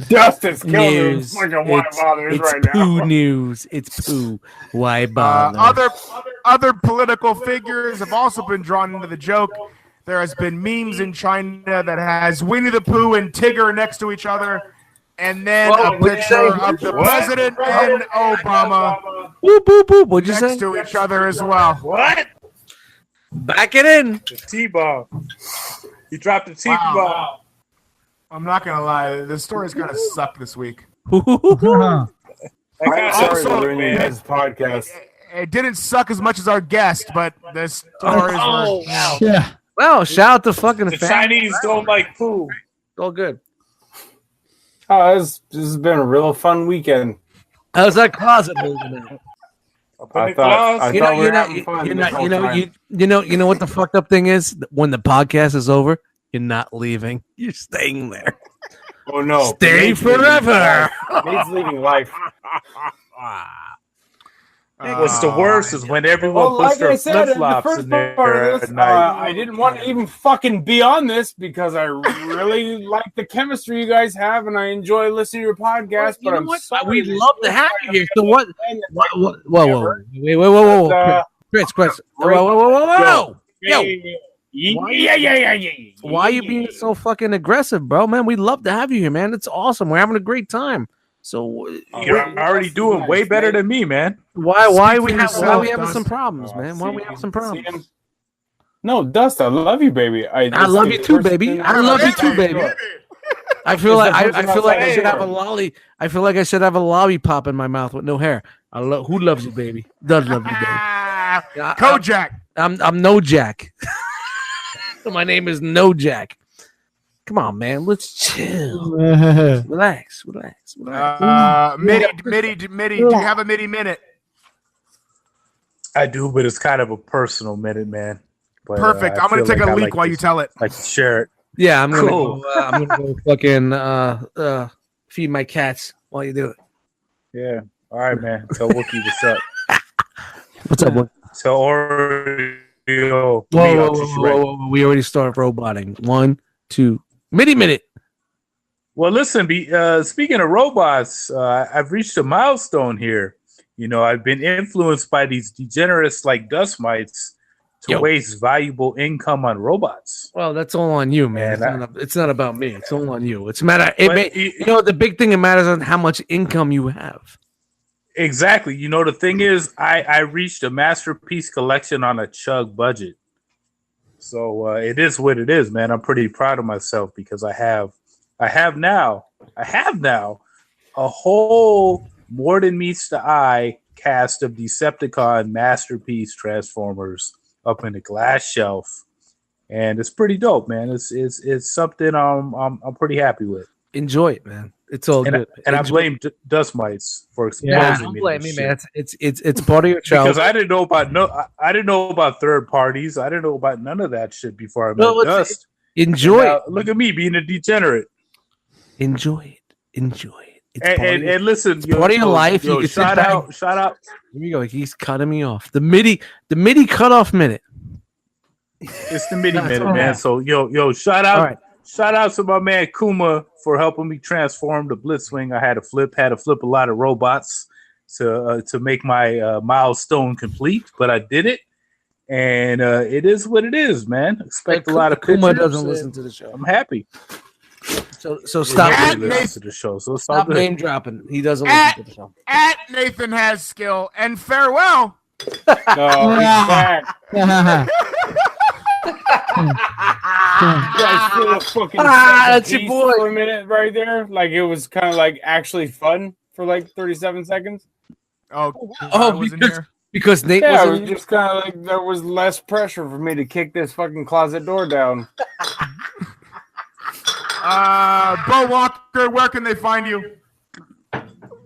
Dust is killing me. News. Fucking why bother is It's right poo now. news. It's poo. Why bother? Other political figures have also been drawn into the joke. There has been memes in China that has Winnie the Pooh and Tigger next to each other, and then a picture of the president and Obama Boop, boop, boop. What'd you next say? to each other as well. What? Back it in. The T-bomb. You dropped the T-bomb. Wow. I'm not gonna lie, the story's gonna suck this week. I'm sorry Also, for ruining this podcast. It didn't suck as much as our guest, but the stories were. Yeah. Well, shout out to fucking The fan. Chinese don't like poo. All good. Oh, this has been a real fun weekend. How's that closet holding out? I thought we were having fun this whole time. You know what the fucked up thing is? When the podcast is over, you're not leaving. You're staying there. Oh no! Stay Nate's leaving forever. life. Nate's leaving life. What's the worst is when everyone Well, puts like I their said flip in the flops first in there part of at this, night. I didn't want to even fucking be on this because I really like the chemistry you guys have, and I enjoy listening to your podcast. You But know I'm what? sorry, We'd love to have you here. So what? Whoa, Whatever. whoa, Chris, whoa. Yo, why are you being so fucking aggressive, bro? Man, we'd love to have you here, man. It's awesome. We're having a great time. So You're already doing way better than me, man. why Speak are we for having yourself, some Dust. problems, man? Why are we having some problems? No, Dust, I love you, baby. I love you too, baby. I love you too, baby. I feel like I should have a lolly. I feel like I should have a lollipop in my mouth with no hair. Who loves you, baby? Does love you, baby? Kojak. I'm no Jack. My name is No Jack. Come on, man. Let's chill. Relax. Mitty, do you have a Mitty minute? I do, but it's kind of a personal minute, man. But, Perfect. I I'm gonna feel take like a I leak like while you this. tell it. Like to share it. Yeah, I'm gonna Cool. go fucking feed my cats while you do it. Yeah. All right, man. Tell Wookie what's up. What's up? What? Tell Oreo. Whoa. We already started roboting. 1, 2. Minute. Well, listen. Speaking of robots, I've reached a milestone here. You know, I've been influenced by these degenerates like dust mites to waste valuable income on robots. Well, that's all on you, man. Man, It's not about me. It's all on you. It's matter. The big thing it matters on how much income you have. Exactly. You know, the thing is, I reached a masterpiece collection on a chug budget. So it is what it is, man. I'm pretty proud of myself because I have now a whole more than meets the eye cast of Decepticon masterpiece Transformers up in the glass shelf, and it's pretty dope, man. It's something I'm pretty happy with. Enjoy it, man. It's all good. And I blame dust mites for exposing me. Don't blame me, man. It's part of your childhood. Because I didn't know about third parties. I didn't know about none of that shit before I met Dust. Enjoy it. Look at me being a degenerate. Enjoy it. And listen, part of your life. You can shout out. Here we go. He's cutting me off. The MIDI cutoff minute. It's the MIDI minute, man. So shout out. All right. Shout out to my man Kuma for helping me transform the Blitzwing. I had to flip a lot of robots to make my milestone complete, but I did it, and it is what it is, man. Expect a lot of pictures. Kuma doesn't listen to the show. I'm happy. So stop. Listen to the show. So Stop name dropping. He doesn't listen to the show. At Nathan has skill and farewell. No, he's back. You guys feel a fucking that's your boy. For a minute right there, like it was kind of like actually fun for like 37 seconds. Because Nate Yeah, it was was just kind of like there was less pressure for me to kick this fucking closet door down. Bo Walker, where can they find you?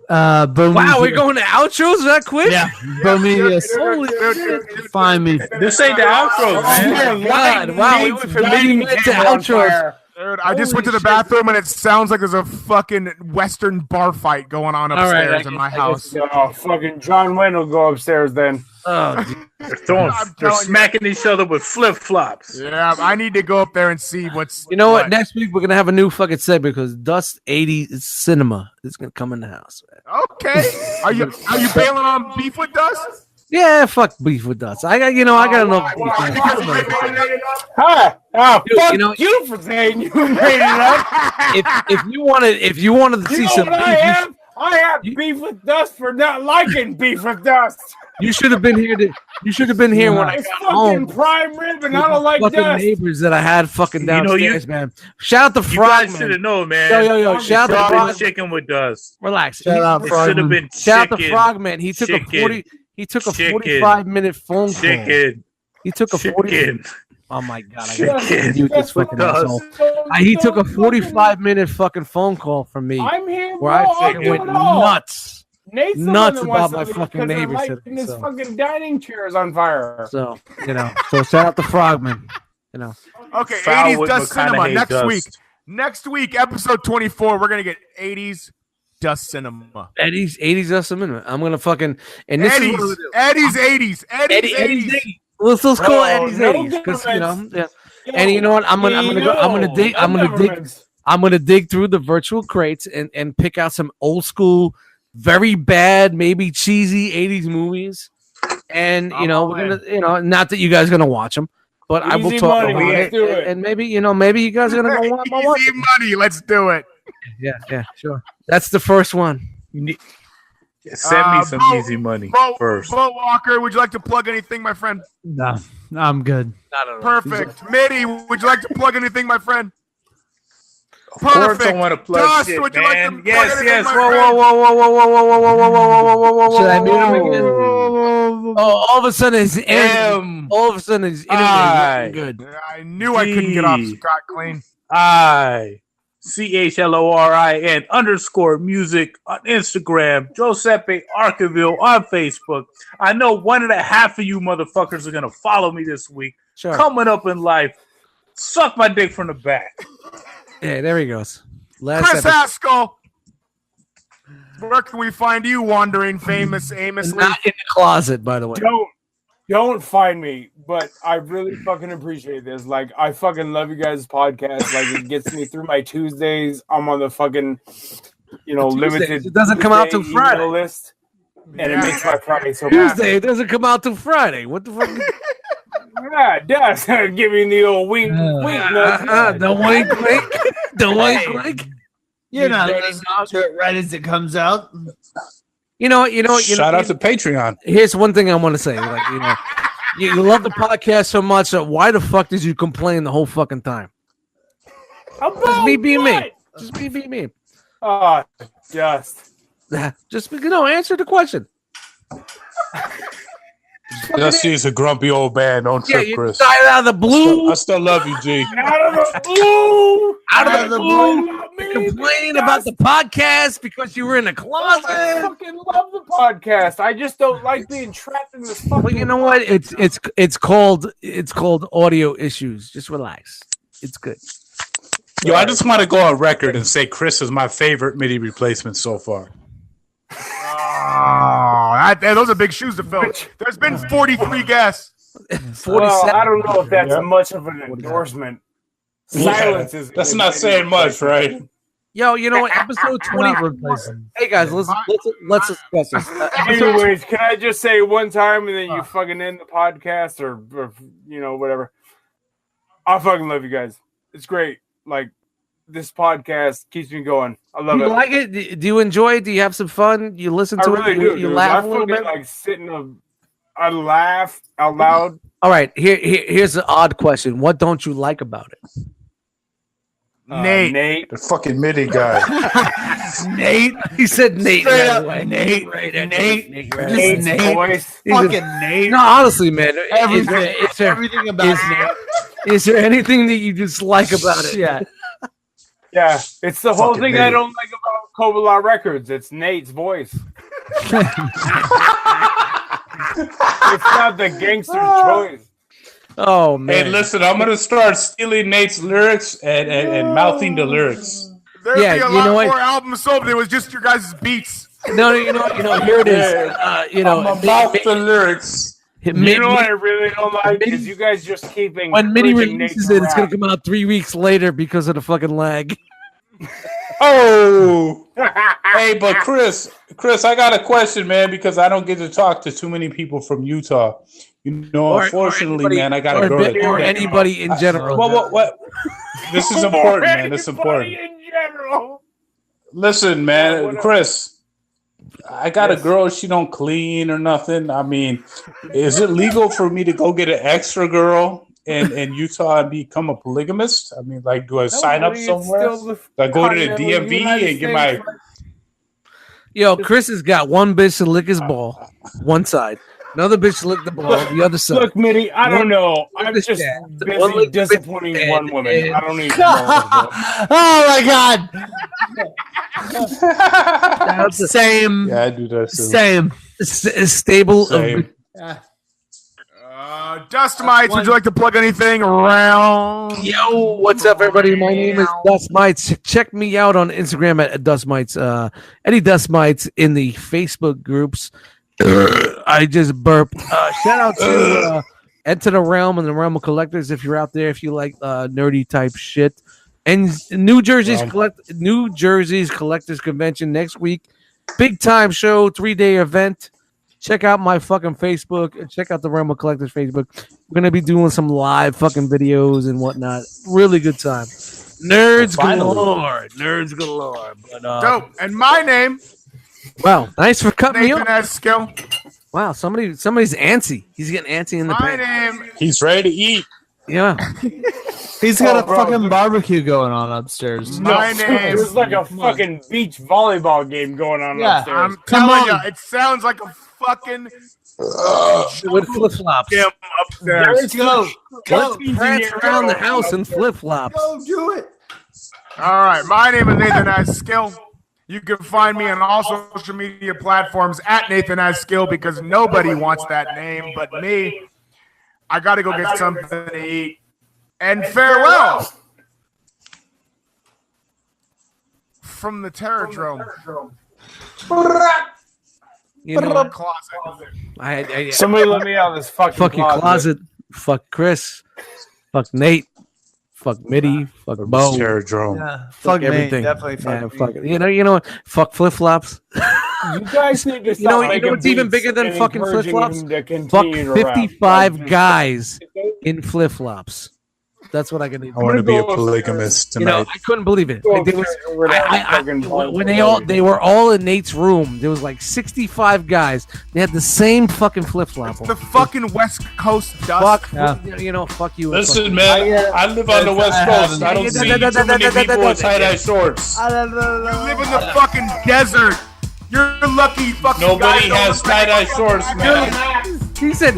wow, we're going to outros that quick? Yeah, Bomedia. Holy shit. Find me. This ain't the outro, man. Oh my God. Wow, we went from minute to outros. Dude, I just went to the bathroom and it sounds like there's a fucking Western bar fight going on upstairs in my house. Oh, fucking John Wayne will go upstairs then. Oh, They're smacking each other with flip flops. Yeah, I need to go up there and see what's. you know what? Next week we're gonna have a new fucking segment because Dust 80 Cinema is gonna come in the house. Okay, are you bailing on beef with Dust? Yeah, fuck beef with Dust. I got enough beef. Hi. Oh, Dude, fuck you for saying you made it up. if you wanted to see some beef, I have beef with Dust for not liking beef with Dust. you should have been here. You should have been here when I It's got fucking home. prime rib, and I don't like Fucking Dust. neighbors that I had fucking You know, downstairs, man. Shout out to You guys Frogman. should have known, man. Yo, shout out to Should have been Frogman. chicken with Dust. Relax. Shout out It should have been Shout out to chicken. Frogman. He took Chicken. He took a Chicken. 45-minute phone call. Chicken. He took a 40. Chicken. Oh my God! I gotta Chicken. mute this fucking asshole. He took a 45-minute fucking phone call from me I'm here, bro. where I I'll fucking do went it all. nuts. Nate's the nuts one that wants about my to leave fucking because they're neighbor lighting sitting, his so. fucking dining chairs on fire. So so shout out to Frogman. Okay, Foul 80s with Dust Cinema McConaughey next Dust. week. Next week, episode 24, we're gonna get 80s dust cinema. Eddie's 80s dust cinema. I'm gonna fucking and this is what we'll do. Eddie's 80s. Eddie's 80s. Let's call Bro, Eddie's no 80s because governments. yeah. And you know what? I'm gonna dig through the virtual crates and pick out some old school, very bad, maybe cheesy 80s movies. And we're gonna not that you guys are gonna watch them, but I will talk about it. And maybe maybe you guys are gonna go watch Easy money. Let's do it. Yeah, sure. That's the first one. Send me some easy money first. Bo Walker, would you like to plug anything, my friend? No, I'm good. Perfect. Mitty, would you like to plug anything, my friend? Of course I want to plug Dust, shit, would you man. like to plug anything, my Whoa. Should I mute him again? Oh, all of a sudden his internet good. I knew I couldn't get off scot clean. CHLORIN _music on Instagram, Giuseppe Archiville on Facebook. I know 1.5 of you motherfuckers are gonna follow me this week. Sure. Coming up in life, suck my dick from the back. Yeah, there he goes. Chris Haskell. Where can we find you, wandering famous Amos? Not in the closet, by the way. Don't find me, but I really fucking appreciate this. Like, I fucking love you guys' podcast. Like, it gets me through my Tuesdays. I'm on the fucking, limited. It doesn't come out till Friday list, and it makes my Friday so Tuesday. It doesn't come out till Friday. What the fuck? Yeah, it does. Give me the old wink, wink. Don't wink. Don't wink. You're not listening to it right as it comes out. Shout out to Patreon. Here's one thing I want to say. Like, you love the podcast so much. Why the fuck did you complain the whole fucking time? Just me being me. Just me being me. Just answer the question. Dusty's a grumpy old man. Don't trip, Chris. You died out of the blue. I still love you, G. Out of the blue. Out of the blue. Complaining about the podcast because you were in a closet. I fucking love the podcast. I just don't like being trapped in this fucking. Well, you know what? It's called audio issues. Just relax. It's good. Yo, I just want to go on record and say Chris is my favorite MIDI replacement so far. Those are big shoes to fill. There's been 43 guests. 47. Well, I don't know if that's much of an endorsement. Silence is. That's not saying much, right? Yo, you know what? Episode 20. Hey guys, let's discuss this. Anyways, can I just say one time and then you fucking end the podcast or whatever? I fucking love you guys. It's great. Like, this podcast keeps me going. I love it. Do you like it? Do you enjoy it? Do you have some fun? You listen to it? You dude. laugh I a little bit? Like I laugh out loud. All right, here's an odd question. What don't you like about it? Nate. The fucking MIDI guy. Nate. He said Nate. Straight right up, away. Nate. Nate's voice. Fucking Nate. No, honestly, man. Everything about Nate. Is there anything that you dislike about it? Yeah, it's the whole Fucking thing Nate. I don't like about Cobra-LA Records. It's Nate's voice. It's not the gangster choice. Oh man! Hey, listen, I'm gonna start stealing Nate's lyrics and mouthing the lyrics. There'd be a lot what? more albums sold if it was just your guys' beats. No, here it is. I'm gonna mouth the lyrics. You know what I really don't like is you guys just keeping when MIDI encouraging releases Nate it, to it's gonna rap. come out 3 weeks later because of the fucking lag. Oh, hey, but Chris, I got a question, man, because I don't get to talk to too many people from Utah. Unfortunately, man, I got a girl. Or anybody in general. What? This is important, man. This is important. In general. Listen, man, Chris, I got a girl. She don't clean or nothing. I mean, is it legal for me to go get an extra girl in Utah and become a polygamist? I mean, like, do I sign up somewhere? Do I go to the DMV and get my... Yo, Chris has got one bitch to lick his ball, one side. Another bitch to lick the ball, the other side. Look, Mitty, I don't know. I'm just busy disappointing one woman. I don't need to know. Oh my god. Same. Yeah, I do that too. Same. Stable. Same. Dust Mites, would you like to plug anything around? Yo, what's up, everybody? My name is Dust Mites. Check me out on Instagram at Dust Mites. Any Dust Mites in the Facebook groups. I just burped. Shout out to Enter the Realm and the Realm of Collectors if you're out there, if you like nerdy type shit. And New Jersey's Collectors Convention next week. Big time show, 3-day event. Check out my fucking Facebook and check out the Realm of Collectors Facebook. We're gonna be doing some live fucking videos and whatnot. Really good time. Nerds galore. Nerds galore. But, Dope. And my name, wow, thanks for cutting me Nathan off. S. Skill. Wow, somebody's antsy. He's getting antsy in the My pants. name, He's ready to eat. Yeah. He's got a bro, fucking barbecue going on upstairs. my name. There's like a fucking beach volleyball game going on Yeah, upstairs. I'm Come telling you, on. it sounds like a fucking With flip flops. gym upstairs. Go. Let's prance around the house in flip flops. do it. All right, my name is Nathan S. Skill. You can find me on all social media platforms at Nathan S. Skill because nobody wants that name but me. I got to go get something to eat. And farewell from the Terror Drome You know, closet. I Somebody let me out of this fucking fuck your closet. Fuck Chris. Fuck Nate. Fuck Mitty. Fuck Bo. Drome. Yeah, Fuck me. everything. Definitely Yeah, fuck. fuck it. You know what? Fuck flip flops. You guys need to stop You know making what's even beats bigger than and fucking encouraging flip-flops? him to Fuck continue to rap. 55 Like, guys in flip flops. That's what I can do. I want to be a polygamist You know, tonight. I couldn't believe it. Go Like, there was, over that fucking when they were all in Nate's room, there was like 65 guys. They had the same fucking flip flop. The fucking West Coast dust. Fuck, Yeah. you know, fuck you. Listen, man, I live on the West Coast. I don't see too many people with tie-dye shorts. You live in the fucking desert. You're lucky fucking Nobody guys has don't tie-dye shorts, man. He said,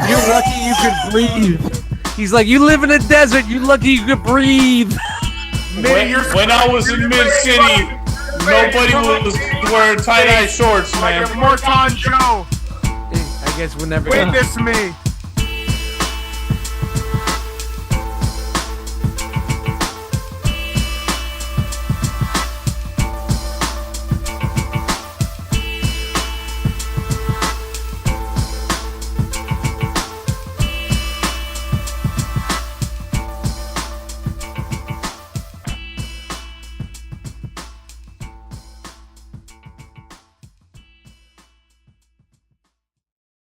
you're lucky you could breathe. He's like, you live in a desert. You're lucky you could breathe. When I was in Mid-City, nobody was wearing tie-dye shorts, like man. a Morton Joe. I guess we're never gonna. Witness me.